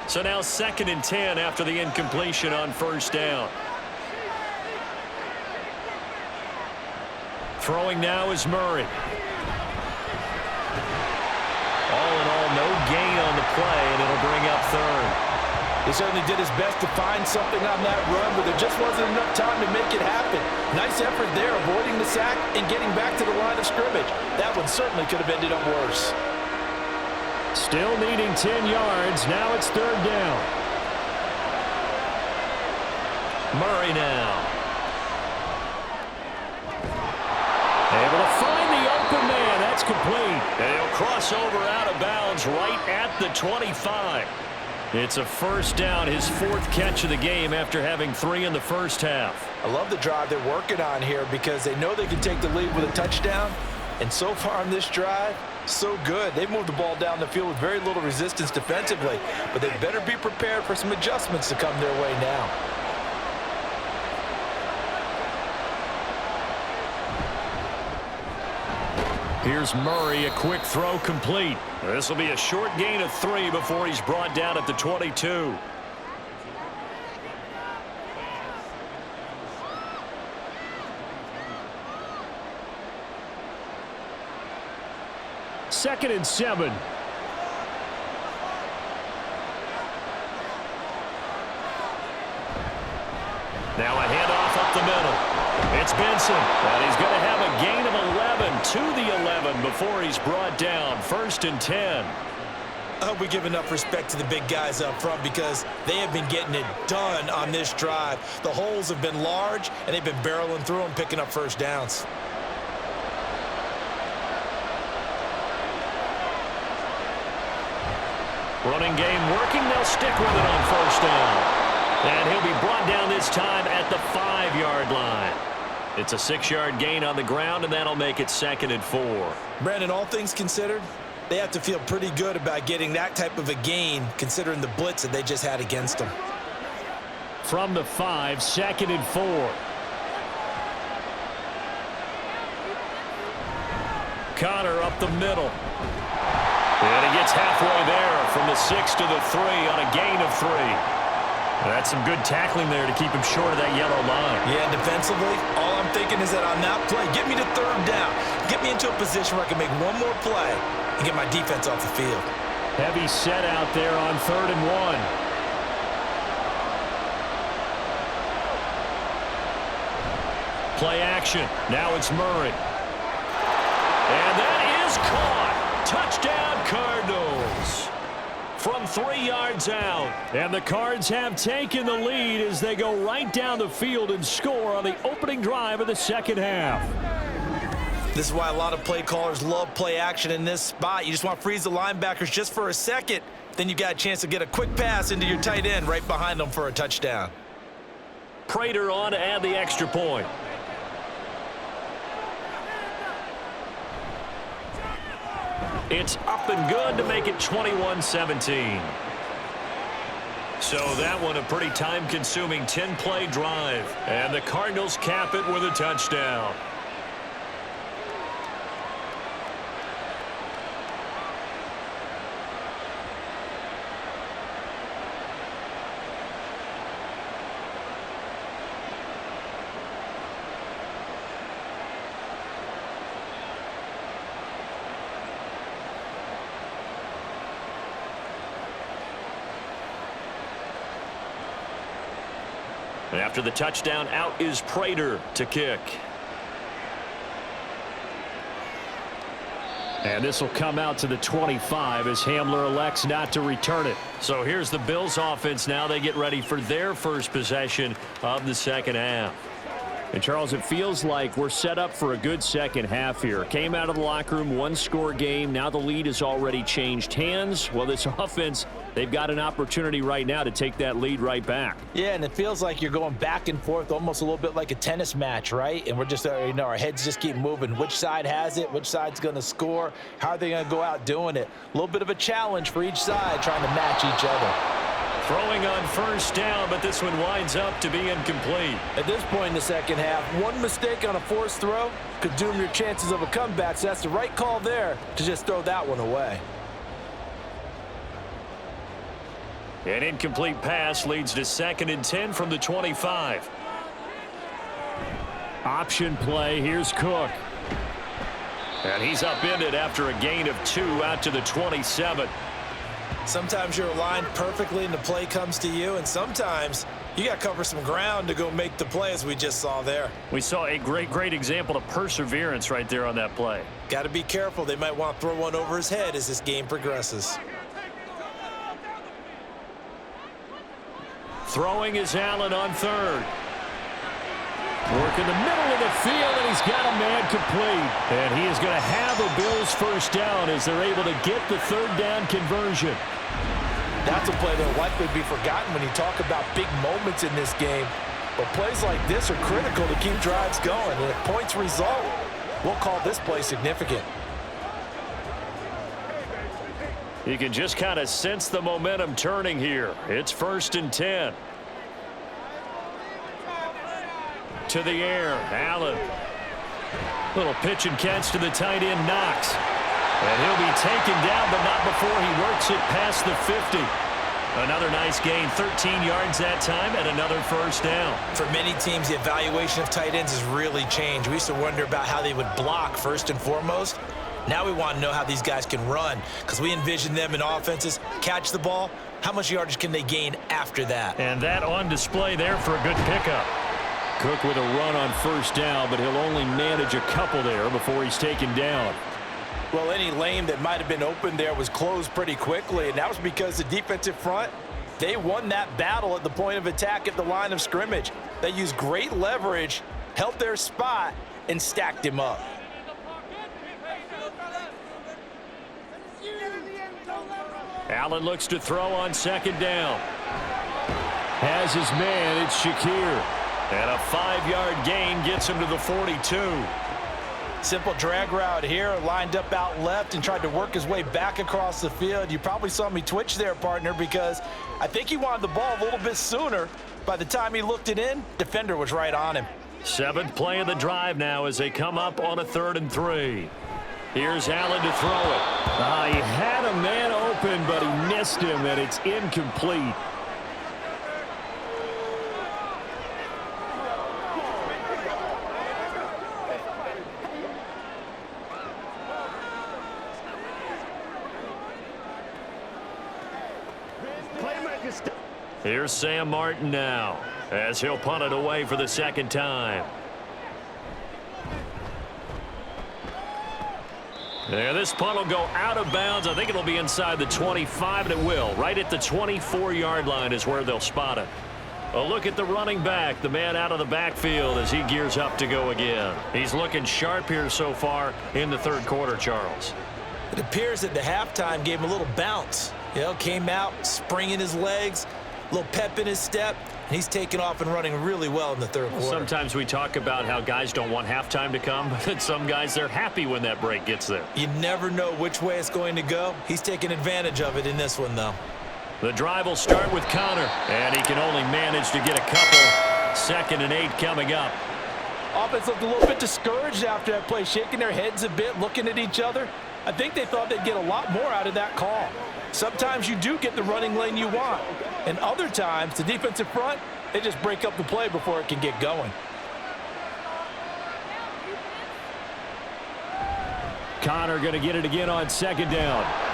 [SPEAKER 2] So now second and 10 after the incompletion on first down. Throwing now is Murray. All in all, no gain on the play, and it'll bring up third.
[SPEAKER 3] He certainly did his best to find something on that run, but there just wasn't enough time to make it happen. Nice effort there, avoiding the sack and getting back to the line of scrimmage. That one certainly could have ended up worse.
[SPEAKER 2] Still needing 10 yards. Now it's third down. Murray now. Able to find the open man. That's complete. And he'll cross over out of bounds right at the 25. It's a first down, his 4th catch of the game after having 3 in the first half.
[SPEAKER 3] I love the drive they're working on here because they know they can take the lead with a touchdown. And so far on this drive, so good. They've moved the ball down the field with very little resistance defensively. But they better be prepared for some adjustments to come their way now.
[SPEAKER 2] Here's Murray, a quick throw complete. This will be a short gain of 3 before he's brought down at the 22. Second and 7. Now a handoff up the middle. It's Benson, and he's going to have a gain of 11 to the 11 before he's brought down. First and 10.
[SPEAKER 3] I hope we give enough respect to the big guys up front because they have been getting it done on this drive. The holes have been large, and they've been barreling through them, picking up first downs.
[SPEAKER 2] Running game working. They'll stick with it on first down. And he'll be brought down this time at the 5-yard line. It's a 6-yard gain on the ground, and that'll make it second and 4.
[SPEAKER 3] Brandon, all things considered, they have to feel pretty good about getting that type of a gain considering the blitz that they just had against them.
[SPEAKER 2] From the 5, second and 4. Connor up the middle. And he gets halfway there from the 6 to the 3 on a gain of 3. That's some good tackling there to keep him short of that yellow line.
[SPEAKER 3] Yeah, defensively, all I'm thinking is that on that play, get me to third down. Get me into a position where I can make one more play and get my defense off the field.
[SPEAKER 2] Heavy set out there on 3rd and 1. Play action. Now it's Murray. And that is caught. Touchdown, Cardinals. From 3 yards out. And the Cards have taken the lead as they go right down the field and score on the opening drive of the second half.
[SPEAKER 3] This is why a lot of play callers love play action in this spot. You just want to freeze the linebackers just for a second. Then you got a chance to get a quick pass into your tight end right behind them for a touchdown.
[SPEAKER 2] Prater on to add the extra point. It's up and good to make it 21-17. So that one a pretty time-consuming 10-play drive. And the Cardinals cap it with a touchdown. After the touchdown, out is Prater to kick. And this will come out to the 25 as Hamler elects not to return it. So here's the Bills offense now. They get ready for their first possession of the second half. And, Charles, it feels like we're set up for a good second half here. Came out of the locker room, one-score game. Now the lead has already changed hands. Well, this offense, they've got an opportunity right now to take that lead right back.
[SPEAKER 3] Yeah, and it feels like you're going back and forth, almost a little bit like a tennis match, right? And we're just, our heads just keep moving. Which side has it? Which side's going to score? How are they going to go out doing it? A little bit of a challenge for each side, trying to match each other.
[SPEAKER 2] Throwing on first down, but this one winds up to be incomplete.
[SPEAKER 3] At this point in the second half, one mistake on a forced throw could doom your chances of a comeback, so that's the right call there to just throw that one away.
[SPEAKER 2] An incomplete pass leads to 2nd and 10 from the 25. Option play. Here's Cook. And he's upended after a gain of 2 out to the 27.
[SPEAKER 3] Sometimes you're aligned perfectly and the play comes to you, and sometimes you got to cover some ground to go make the play, as we just saw there.
[SPEAKER 2] We saw a great example of perseverance right there on that play.
[SPEAKER 3] Got to be careful. They might want to throw one over his head as this game progresses.
[SPEAKER 2] Throwing is Allen on 3rd. Work in the middle of the field, and he's got a man complete. And he is going to have a Bills first down as they're able to get the 3rd down conversion.
[SPEAKER 3] That's a play that will likely be forgotten when you talk about big moments in this game. But plays like this are critical to keep drives going. And if points result, we'll call this play significant.
[SPEAKER 2] You can just kind of sense the momentum turning here. It's 1st and 10. To the air, Allen. Little pitch and catch to the tight end, Knox. And he'll be taken down, but not before he works it past the 50. Another nice gain, 13 yards that time, and another first down.
[SPEAKER 3] For many teams, the evaluation of tight ends has really changed. We used to wonder about how they would block first and foremost. Now we want to know how these guys can run, because we envision them in offenses, catch the ball, how much yardage can they gain after that?
[SPEAKER 2] And that on display there for a good pickup. Cook with a run on first down, but he'll only manage a couple there before he's taken down.
[SPEAKER 3] Well, any lane that might have been open there was closed pretty quickly, and that was because the defensive front, they won that battle at the point of attack at the line of scrimmage. They used great leverage, held their spot, and stacked him up.
[SPEAKER 2] Allen looks to throw on 2nd down. Has his man, it's Shakir. And a 5-yard gain gets him to the 42.
[SPEAKER 3] Simple drag route here, lined up out left and tried to work his way back across the field. You probably saw me twitch there, partner, because I think he wanted the ball a little bit sooner. By the time he looked it in, defender was right on him.
[SPEAKER 2] 7th play of the drive now as they come up on a 3rd and 3. Here's Allen to throw it. He had a man open, but he missed him, and it's incomplete. Here's Sam Martin now as he'll punt it away for the 2nd time. And this punt will go out of bounds. I think it'll be inside the 25, and it will. Right at the 24-yard line is where they'll spot it. A look at the running back, the man out of the backfield as he gears up to go again. He's looking sharp here so far in the 3rd quarter, Charles.
[SPEAKER 3] It appears that the halftime gave him a little bounce. Came out, spring in his legs, a little pep in his step, and he's taking off and running really well in the 3rd quarter.
[SPEAKER 2] Sometimes we talk about how guys don't want halftime to come, but some guys, they're happy when that break gets there.
[SPEAKER 3] You never know which way it's going to go. He's taking advantage of it in this one, though.
[SPEAKER 2] The drive will start with Connor, and he can only manage to get a couple. 2nd and 8 coming up.
[SPEAKER 3] Offense looked a little bit discouraged after that play, shaking their heads a bit, looking at each other. I think they thought they'd get a lot more out of that call. Sometimes you do get the running lane you want, and other times the defensive front, they just break up the play before it can get going.
[SPEAKER 2] Connor going to get it again on 2nd down.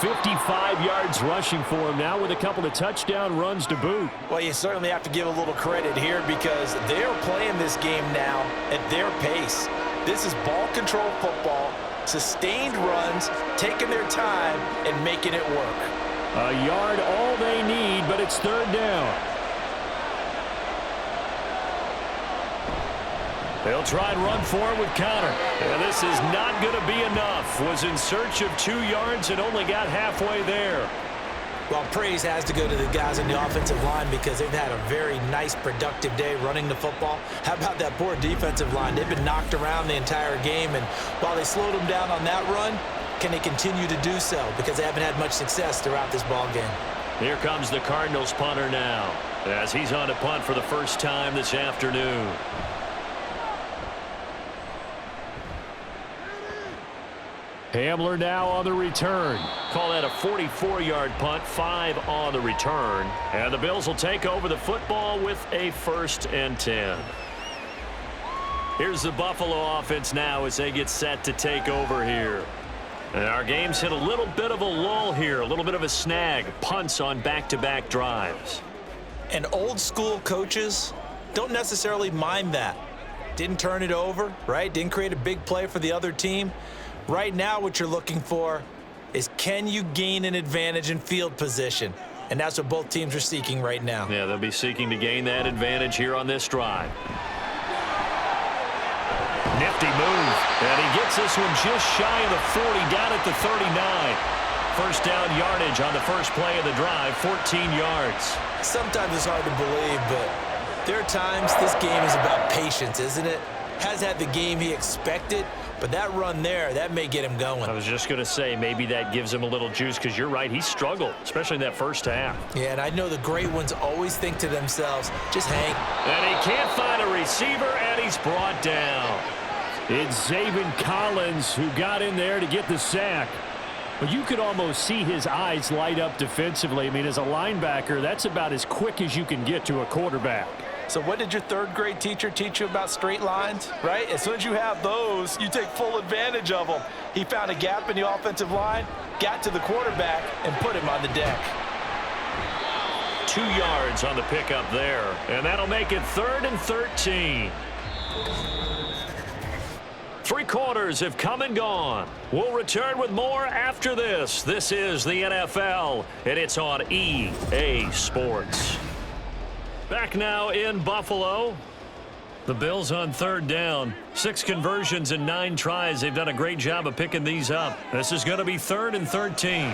[SPEAKER 2] 55 yards rushing for him now with a couple of touchdown runs to boot.
[SPEAKER 3] Well, you certainly have to give a little credit here because they're playing this game now at their pace. This is ball control football, sustained runs, taking their time and making it work.
[SPEAKER 2] A yard all they need, but it's 3rd down. They'll try and run for it with Connor. And this is not going to be enough. Was in search of 2 yards and only got halfway there.
[SPEAKER 3] Well, praise has to go to the guys on the offensive line because they've had a very nice, productive day running the football. How about that poor defensive line? They've been knocked around the entire game, and while they slowed them down on that run, can they continue to do so? Because they haven't had much success throughout this ball game.
[SPEAKER 2] Here comes the Cardinals punter now, as he's on to punt for the first time this afternoon. Hamler now on the return. Call that a 44-yard punt, 5 on the return. And the Bills will take over the football with a 1st and 10. Here's the Buffalo offense now as they get set to take over here. And our game's hit a little bit of a lull here, a little bit of a snag. Punts on back-to-back drives.
[SPEAKER 3] And old-school coaches don't necessarily mind that. Didn't turn it over, right? Didn't create a big play for the other team. Right now, what you're looking for is can you gain an advantage in field position? And that's what both teams are seeking right now.
[SPEAKER 2] Yeah, they'll be seeking to gain that advantage here on this drive. Nifty move. And he gets this one just shy of the 40, down at the 39. 1st down yardage on the first play of the drive, 14 yards.
[SPEAKER 3] Sometimes it's hard to believe, but there are times this game is about patience, isn't it? Has had the game he expected, but that run there, that may get him going.
[SPEAKER 2] I was just going to say, maybe that gives him a little juice because you're right, he struggled, especially in that first half.
[SPEAKER 3] Yeah, and I know the great ones always think to themselves, just hang.
[SPEAKER 2] And he can't find a receiver, and he's brought down. It's Zaven Collins who got in there to get the sack. But you could almost see his eyes light up defensively. I mean, as a linebacker, that's about as quick as you can get to a quarterback.
[SPEAKER 3] So what did your 3rd grade teacher teach you about straight lines, right? As soon as you have those, you take full advantage of them. He found a gap in the offensive line, got to the quarterback, and put him on the deck.
[SPEAKER 2] 2 yards on the pickup there, and that'll make it 3rd and 13. 3 quarters have come and gone. We'll return with more after this. This is the NFL, and it's on EA Sports. Back now in Buffalo. The Bills on 3rd down. 6 conversions and 9 tries. They've done a great job of picking these up. This is going to be 3rd and 13.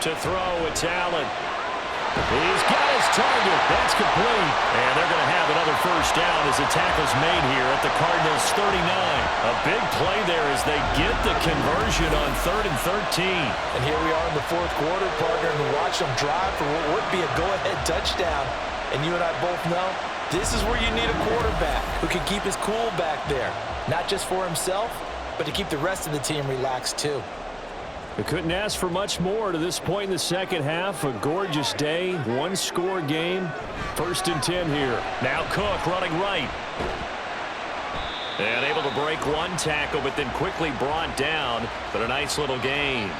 [SPEAKER 2] To throw, it's Allen. He's got his target. That's complete. And they're going to have another 1st down as the tackle's made here at the Cardinals' 39. A big play there as they get the conversion on 3rd and 13.
[SPEAKER 3] And here we are in the 4th quarter, partner, and watch them drive for what would be a go-ahead touchdown. And you and I both know this is where you need a quarterback who can keep his cool back there. Not just for himself, but to keep the rest of the team relaxed too.
[SPEAKER 2] We couldn't ask for much more to this point in the second half. A gorgeous day, 1-score game. 1st and 10 here. Now Cook running right. And able to break 1 tackle, but then quickly brought down. But a nice little gain.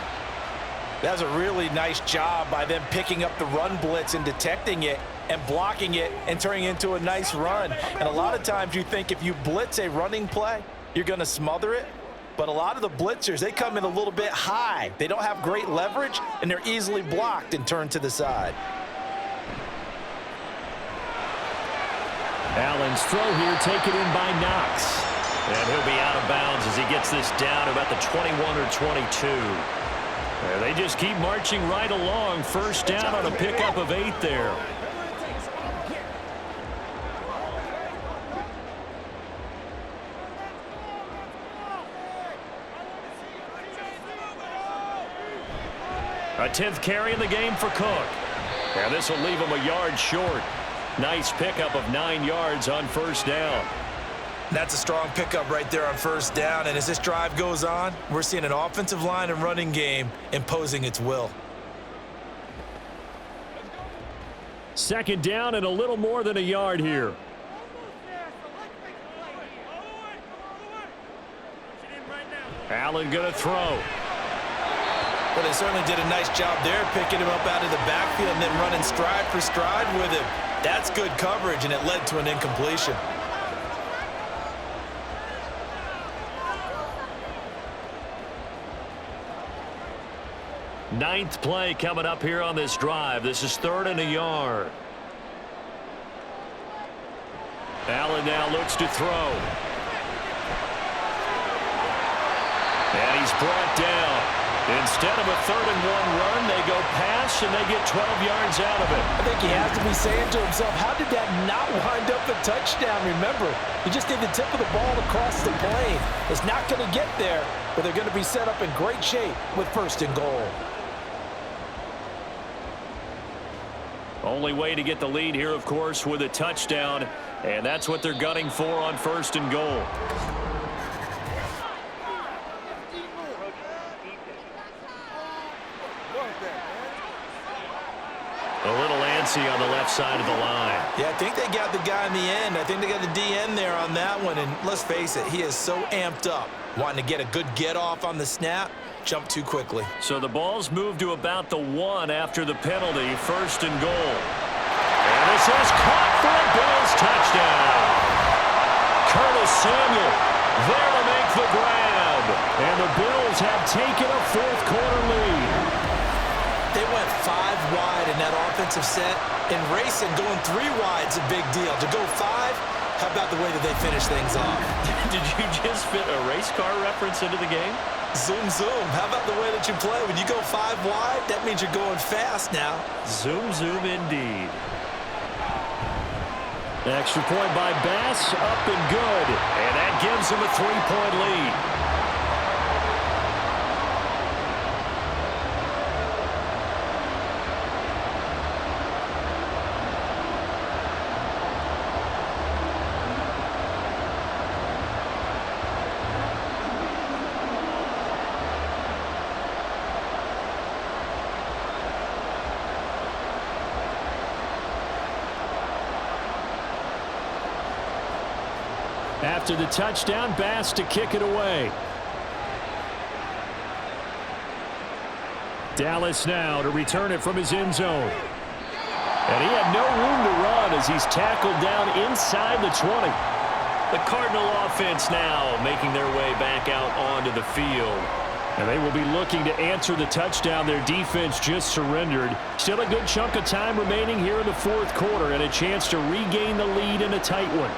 [SPEAKER 3] That's a really nice job by them picking up the run blitz and detecting it and blocking it and turning it into a nice run. And a lot of times you think if you blitz a running play, you're going to smother it. But a lot of the blitzers, they come in a little bit high. They don't have great leverage, and they're easily blocked and turned to the side.
[SPEAKER 2] Allen's throw here taken in by Knox. And he'll be out of bounds as he gets this down about the 21 or 22. And they just keep marching right along. 1st down on a pickup of 8 there. A 10th carry in the game for Cook. And this will leave him a yard short. Nice pickup of 9 yards on first down.
[SPEAKER 3] That's a strong pickup right there on first down. And as this drive goes on, we're seeing an offensive line and running game imposing its will.
[SPEAKER 2] Second down and a little more than a yard here. Allen going to throw.
[SPEAKER 3] Well, they certainly did a nice job there, picking him up out of the backfield and then running stride for stride with him. That's good coverage, and it led to an incompletion.
[SPEAKER 2] Ninth play coming up here on this drive. This is 3rd and a yard. Allen now looks to throw. And he's brought down. Instead of a 3rd and 1 run, they go pass, and they get 12 yards out of it.
[SPEAKER 3] I think he has to be saying to himself, how did that not wind up a touchdown? Remember, you just need the tip of the ball across the plane. It's not going to get there, but they're going to be set up in great shape with 1st and goal.
[SPEAKER 2] Only way to get the lead here, of course, with a touchdown, and that's what they're gunning for on 1st and goal. A little antsy on the left side of the line.
[SPEAKER 3] Yeah, I think they got the guy in the end. I think they got the DN there on that one, and let's face it, he is so amped up, wanting to get a good get-off on the snap, jump too quickly.
[SPEAKER 2] So the ball's moved to about the 1 after the penalty, 1st and goal. And this is caught for a Bills touchdown. Curtis Samuel there to make the grab. And the Bills have taken a 4th quarter lead.
[SPEAKER 3] They went 5 wide in that offensive set. In racing, going 3 wide is a big deal. To go 5, how about the way that they finish things off?
[SPEAKER 2] Did you just fit a race car reference into the game?
[SPEAKER 3] Zoom, zoom. How about the way that you play? When you go 5 wide, that means you're going fast now.
[SPEAKER 2] Zoom, zoom indeed. Extra point by Bass, up and good. And that gives him a 3-point lead. After the touchdown, Bass to kick it away. Dallas now to return it from his end zone. And he had no room to run as he's tackled down inside the 20. The Cardinal offense now making their way back out onto the field. And they will be looking to answer the touchdown their defense just surrendered. Still a good chunk of time remaining here in the 4th quarter and a chance to regain the lead in a tight one.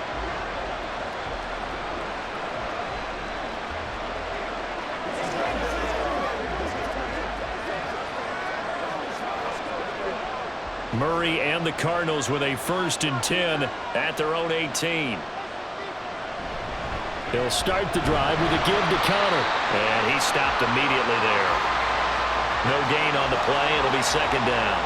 [SPEAKER 2] Murray and the Cardinals with a 1st and 10 at their own 18. He'll start the drive with a give to Connor. And he stopped immediately there. No gain on the play. It'll be 2nd down.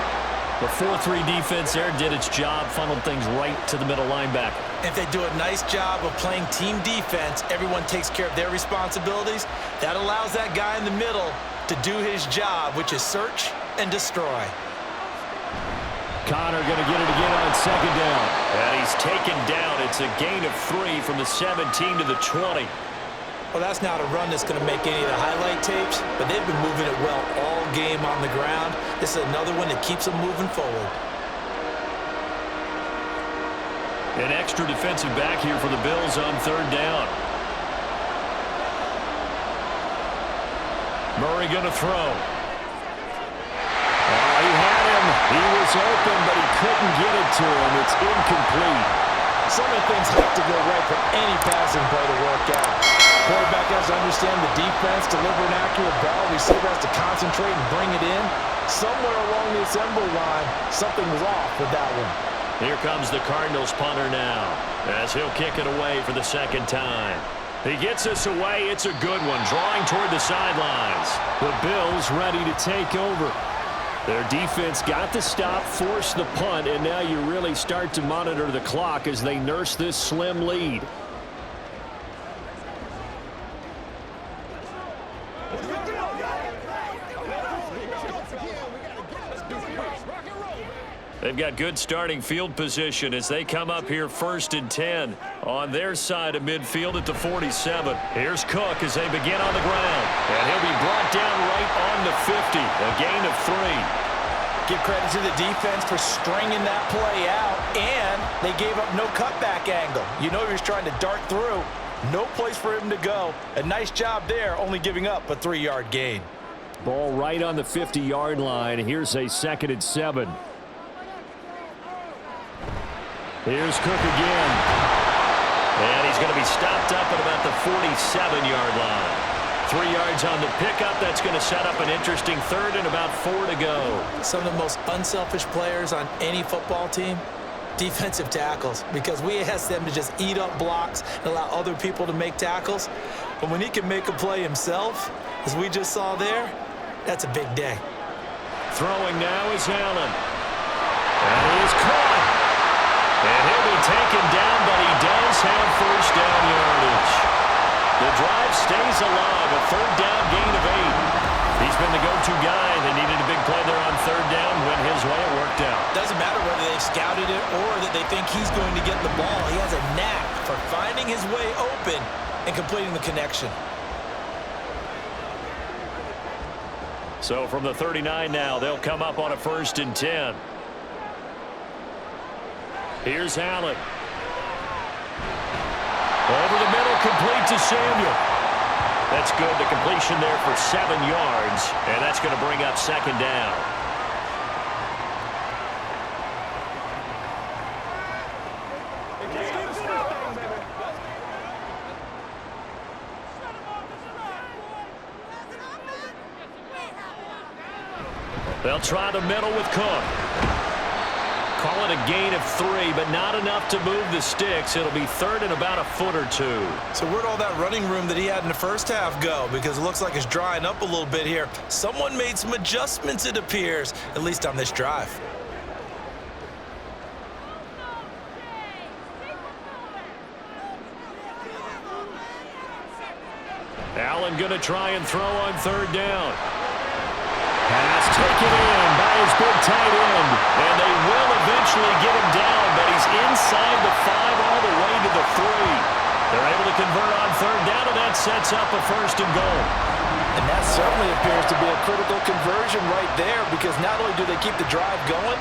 [SPEAKER 2] The 4-3 defense there did its job, funneled things right to the middle linebacker.
[SPEAKER 3] If they do a nice job of playing team defense, everyone takes care of their responsibilities. That allows that guy in the middle to do his job, which is search and destroy.
[SPEAKER 2] Connor going to get it again on 2nd down. And he's taken down. It's a gain of 3 from the 17 to the 20.
[SPEAKER 3] Well, that's not a run that's going to make any of the highlight tapes, but they've been moving it well all game on the ground. This is another one that keeps them moving forward.
[SPEAKER 2] An extra defensive back here for the Bills on 3rd down. Murray going to throw. He had him. He was open, but he couldn't get it to him. It's incomplete.
[SPEAKER 3] So many things have to go right for any passing play to work out. Quarterback has to understand the defense, deliver an accurate ball. Receiver has to concentrate and bring it in. Somewhere along the assembly line, something was off with that one.
[SPEAKER 2] Here comes the Cardinals punter now as he'll kick it away for the 2nd time. He gets us away. It's a good one, drawing toward the sidelines. The Bills ready to take over. Their defense got the stop, forced the punt, and now you really start to monitor the clock as they nurse this slim lead. They've got good starting field position as they come up here 1st and 10 on their side of midfield at the 47. Here's Cook as they begin on the ground. And he'll be brought down right on the 50, a gain of 3.
[SPEAKER 3] Give credit to the defense for stringing that play out, and they gave up no cutback angle. You know he was trying to dart through. No place for him to go. A nice job there, only giving up a 3-yard gain.
[SPEAKER 2] Ball right on the 50-yard line. Here's a 2nd and 7. Here's Cook again. And he's going to be stopped up at about the 47-yard line. 3 yards on the pickup. That's going to set up an interesting 3rd and about 4 to go.
[SPEAKER 3] Some of the most unselfish players on any football team, defensive tackles, because we ask them to just eat up blocks and allow other people to make tackles. But when he can make a play himself, as we just saw there, that's a big day.
[SPEAKER 2] Throwing now is Allen. And he is caught. And he'll be taken down, but he does have 1st down yardage. The drive stays alive, a 3rd down gain of 8. He's been the go-to guy. They needed a big play there on 3rd down. Went his way, it worked out.
[SPEAKER 3] Doesn't matter whether they've scouted it or that they think he's going to get the ball. He has a knack for finding his way open and completing the connection.
[SPEAKER 2] So from the 39 now, they'll come up on a 1st and 10. Here's Allen. Over the middle, complete to Samuel. That's good. The completion there for 7 yards, and that's going to bring up 2nd down. They'll try the middle with Cook. Call it a gain of 3, but not enough to move the sticks. It'll be 3rd and about a foot or 2.
[SPEAKER 3] So where'd all that running room that he had in the first half go? Because it looks like it's drying up a little bit here. Someone made some adjustments, it appears, at least on this drive.
[SPEAKER 2] Allen going to try and throw on 3rd down. Pass taken in by his big tight end. And they will eventually get him down, but he's inside the 5 all the way to the 3. They're able to convert on 3rd down, and that sets up a 1st and goal.
[SPEAKER 3] And that certainly appears to be a critical conversion right there, because not only do they keep the drive going,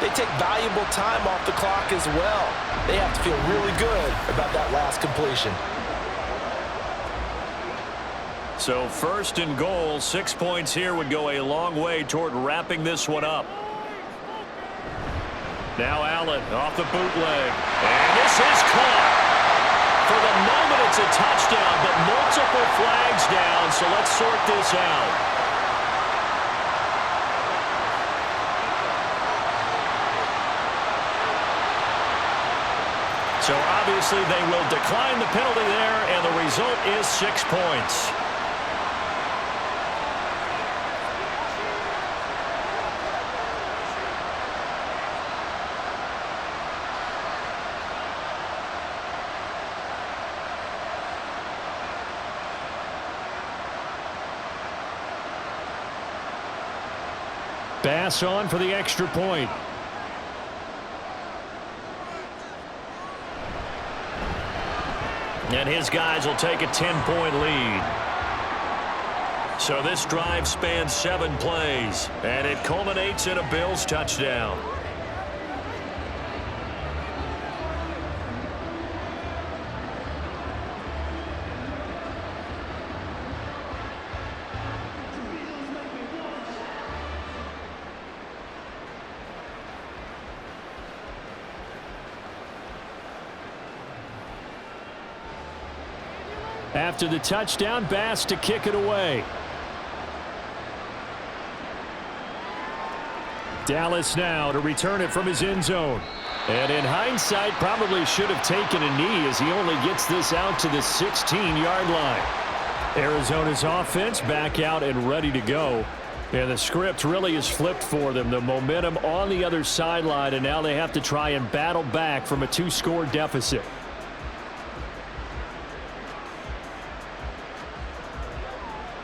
[SPEAKER 3] they take valuable time off the clock as well. They have to feel really good about that last completion.
[SPEAKER 2] So 1st and goal, 6 points here would go a long way toward wrapping this one up. Now Allen off the bootleg. And this is caught. For the moment, it's a touchdown, but multiple flags down, so let's sort this out. So obviously they will decline the penalty there, and the result is 6 points. Bass on for the extra point. And his guys will take a 10-point lead. So this drive spans 7 plays, and it culminates in a Bills touchdown. After the touchdown, Bass to kick it away. Dallas now to return it from his end zone. And in hindsight, probably should have taken a knee as he only gets this out to the 16-yard line. Arizona's offense back out and ready to go. And the script really is flipped for them. The momentum on the other sideline, and now they have to try and battle back from a 2-score deficit.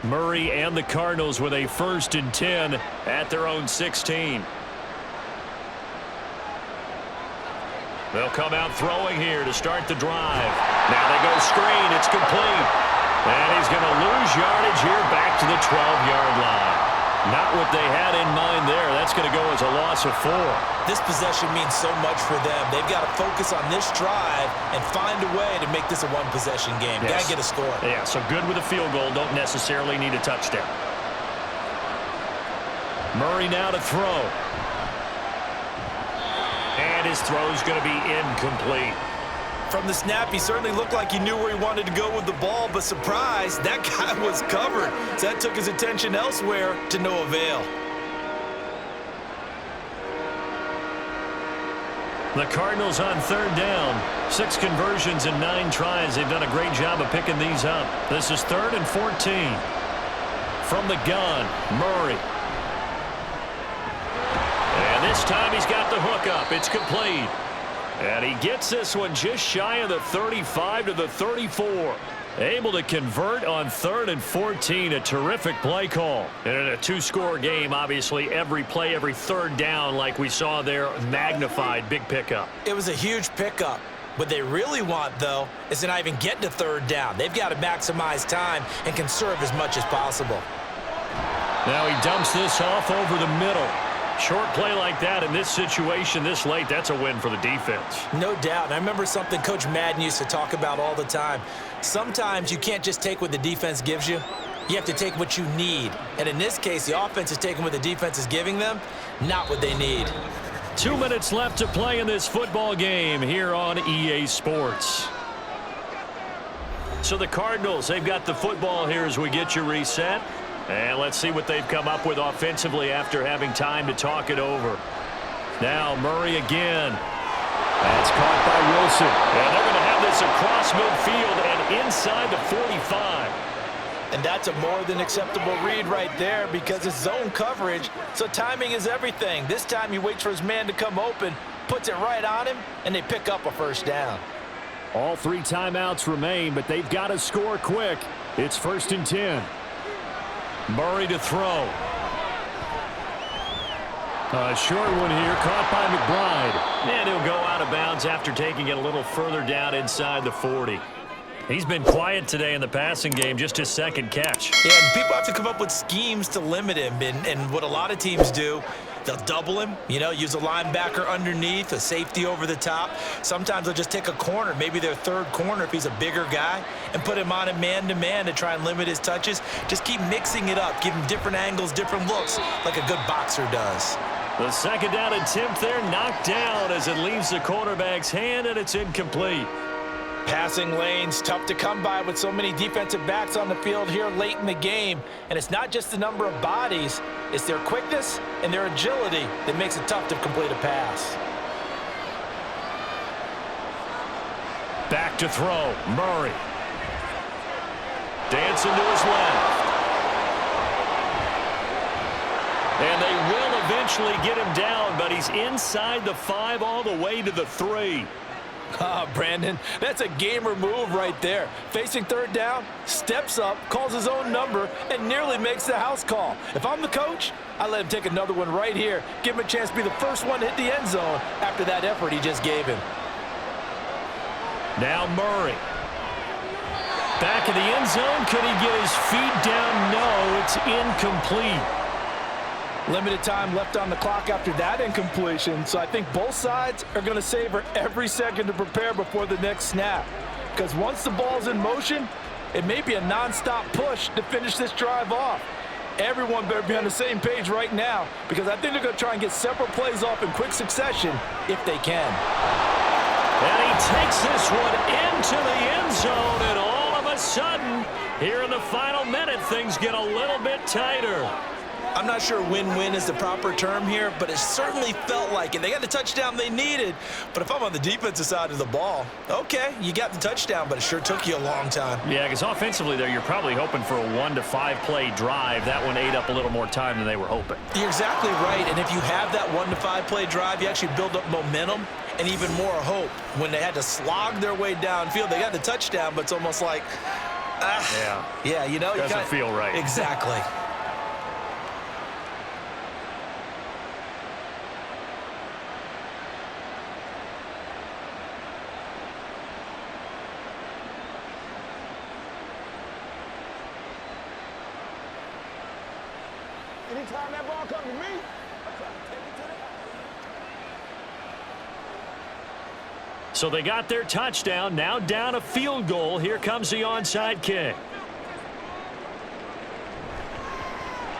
[SPEAKER 2] Murray and the Cardinals with a 1st and 10 at their own 16. They'll come out throwing here to start the drive. Now they go screen. It's complete. And he's going to lose yardage here back to the 12-yard line. Not what they had in mind there. That's going to go as a loss of 4.
[SPEAKER 3] This possession means so much for them. They've got to focus on this drive and find a way to make this a one-possession game.
[SPEAKER 2] Yes.
[SPEAKER 3] Got to get a score.
[SPEAKER 2] Yeah, so good with a field goal. Don't necessarily need a touchdown. Murray now to throw. And his throw's going to be incomplete.
[SPEAKER 3] From the snap, he certainly looked like he knew where he wanted to go with the ball, but surprise, that guy was covered. So that took his attention elsewhere to no avail.
[SPEAKER 2] The Cardinals on 3rd down. 6 conversions and 9 tries. They've done a great job of picking these up. This is 3rd and 14. From the gun, Murray. And this time he's got the hook up. It's complete. And he gets this one just shy of the 35 to the 34. Able to convert on 3rd and 14. A terrific play call. And in a 2-score game, obviously, every play, every 3rd down, like we saw there, magnified. Big pickup.
[SPEAKER 3] It was a huge pickup. What they really want, though, is to not even get to 3rd down. They've got to maximize time and conserve as much as possible.
[SPEAKER 2] Now he dumps this off over the middle. Short play like that in this situation this late, that's a win for the defense.
[SPEAKER 3] No doubt. And I remember something Coach Madden used to talk about all the time. Sometimes you can't just take what the defense gives you. You have to take what you need. And in this case, the offense is taking what the defense is giving them, not what they need.
[SPEAKER 2] 2 minutes left to play in this football game here on EA Sports. So the Cardinals, they've got the football here as we get you reset. And let's see what they've come up with offensively after having time to talk it over. Now Murray again. That's caught by Wilson. And they're going to have this across midfield and inside the 45.
[SPEAKER 3] And that's a more than acceptable read right there because it's zone coverage, so timing is everything. This time he waits for his man to come open, puts it right on him, and they pick up a 1st down.
[SPEAKER 2] All 3 timeouts remain, but they've got to score quick. It's 1st and 10. Murray to throw. A short one here, caught by McBride. And he'll go out of bounds after taking it a little further down inside the 40. He's been quiet today in the passing game, just his 2nd catch.
[SPEAKER 3] Yeah, and people have to come up with schemes to limit him. And what a lot of teams do, they'll double him, use a linebacker underneath, a safety over the top. Sometimes they'll just take a corner, maybe their 3rd corner if he's a bigger guy, and put him on a man-to-man to try and limit his touches. Just keep mixing it up, give him different angles, different looks, like a good boxer does.
[SPEAKER 2] The 2nd down attempt there knocked down as it leaves the quarterback's hand, and it's incomplete.
[SPEAKER 3] Passing lanes, tough to come by with so many defensive backs on the field here late in the game. And it's not just the number of bodies, it's their quickness and their agility that makes it tough to complete a pass.
[SPEAKER 2] Back to throw, Murray. Dancing to his left. And they will eventually get him down, but he's inside the 5 all the way to the 3.
[SPEAKER 3] Brandon, that's a gamer move right there. Facing 3rd down, steps up, calls his own number, and nearly makes the house call. If I'm the coach, I let him take another one right here. Give him a chance to be the first one to hit the end zone after that effort he just gave him.
[SPEAKER 2] Now Murray. Back in the end zone. Could he get his feet down? No, it's incomplete.
[SPEAKER 3] Limited time left on the clock after that incompletion, so I think both sides are going to savor every second to prepare before the next snap. Because once the ball's in motion, it may be a nonstop push to finish this drive off. Everyone better be on the same page right now because I think they're going to try and get several plays off in quick succession if they can.
[SPEAKER 2] And he takes this one into the end zone, and all of a sudden, here in the final minute, things get a little bit tighter.
[SPEAKER 3] I'm not sure win-win is the proper term here, but it certainly felt like it. They got the touchdown they needed, but if I'm on the defensive side of the ball, okay, you got the touchdown, but it sure took you a long time.
[SPEAKER 2] Yeah, because offensively there, you're probably hoping for a 1 to 5 play drive. That one ate up a little more time than they were hoping.
[SPEAKER 3] You're exactly right, and if you have that 1 to 5 play drive, you actually build up momentum and even more hope. When they had to slog their way downfield, they got the touchdown, but it's almost like, yeah, you know,
[SPEAKER 2] doesn't feel right.
[SPEAKER 3] Exactly.
[SPEAKER 5] Anytime that ball comes to me, I'm trying to take it to the house.
[SPEAKER 2] So they got their touchdown, now down a field goal. Here comes the onside kick.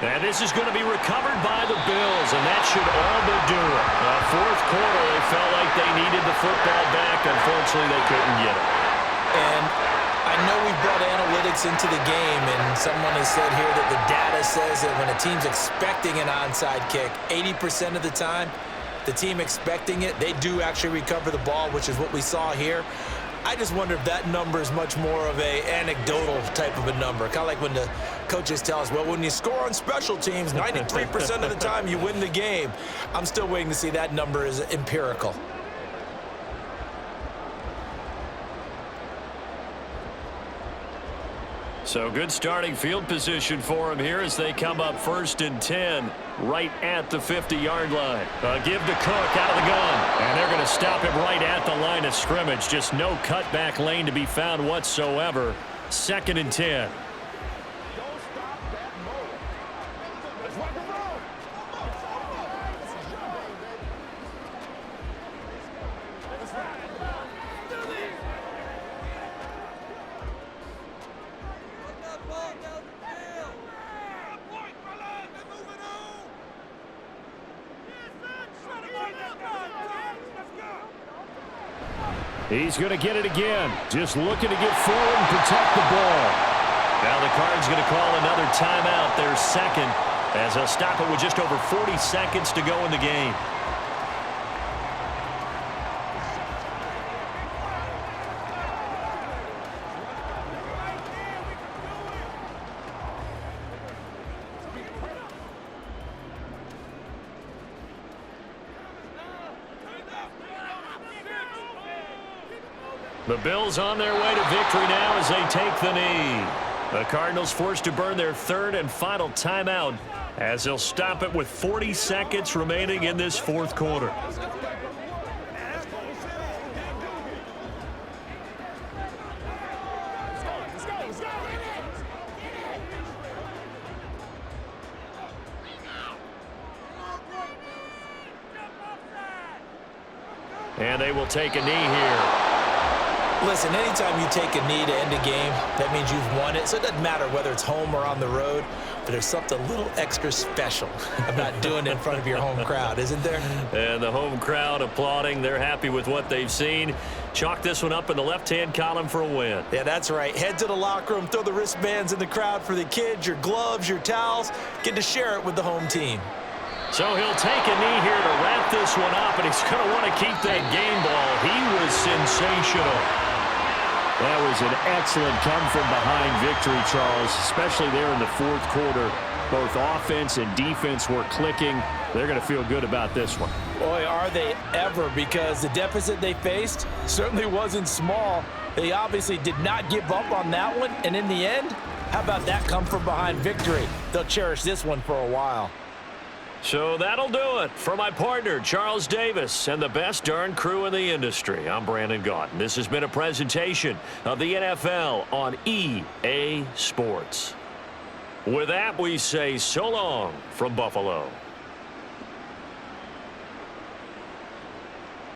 [SPEAKER 2] And this is going to be recovered by the Bills, and that should all but do it. Fourth quarter, they felt like they needed the football back. Unfortunately, they couldn't get it.
[SPEAKER 3] And I know we brought analytics into the game, and someone has said here that the data says that when a team's expecting an onside kick, 80% of the time, the team expecting it, they do actually recover the ball, which is what we saw here. I just wonder if that number is much more of a anecdotal type of a number. Kind of like when the coaches tell us, well, when you score on special teams, 93% of the time you win the game. I'm still waiting to see that number is empirical.
[SPEAKER 2] So good starting field position for them here as they come up 1st and 10 right at the 50-yard line. Give to Cook out of the gun. And they're going to stop him right at the line of scrimmage. Just no cutback lane to be found whatsoever. 2nd and 10.
[SPEAKER 5] Don't stop that motor. Let's rock and roll. Let's ride.
[SPEAKER 2] He's going to get it again. Just looking to get forward and protect the ball. Now the Cards going to call another timeout, their second, as they'll stop it with just over 40 seconds to go in the game. The Bills on their way to victory now as they take the knee. The Cardinals forced to burn their 3rd and final timeout as they'll stop it with 40 seconds remaining in this 4th quarter. And they will take a knee here.
[SPEAKER 3] Listen, anytime you take a knee to end a game, that means you've won it. So it doesn't matter whether it's home or on the road, but there's something a little extra special about doing it in front of your home crowd, isn't there?
[SPEAKER 2] And the home crowd applauding. They're happy with what they've seen. Chalk this one up in the left-hand column for a win.
[SPEAKER 3] Yeah, that's right. Head to the locker room, throw the wristbands in the crowd for the kids, your gloves, your towels. Get to share it with the home team.
[SPEAKER 2] So he'll take a knee here to wrap this one up, and he's going to want to keep that game ball. He was sensational. That was an excellent come-from-behind victory, Charles, especially there in the 4th quarter. Both offense and defense were clicking. They're going to feel good about this one.
[SPEAKER 3] Boy, are they ever, because the deficit they faced certainly wasn't small. They obviously did not give up on that one, and in the end, how about that come-from-behind victory? They'll cherish this one for a while.
[SPEAKER 2] So that'll do it for my partner, Charles Davis, and the best darn crew in the industry. I'm Brandon Gaunt. This has been a presentation of the NFL on EA Sports. With that, we say so long from Buffalo.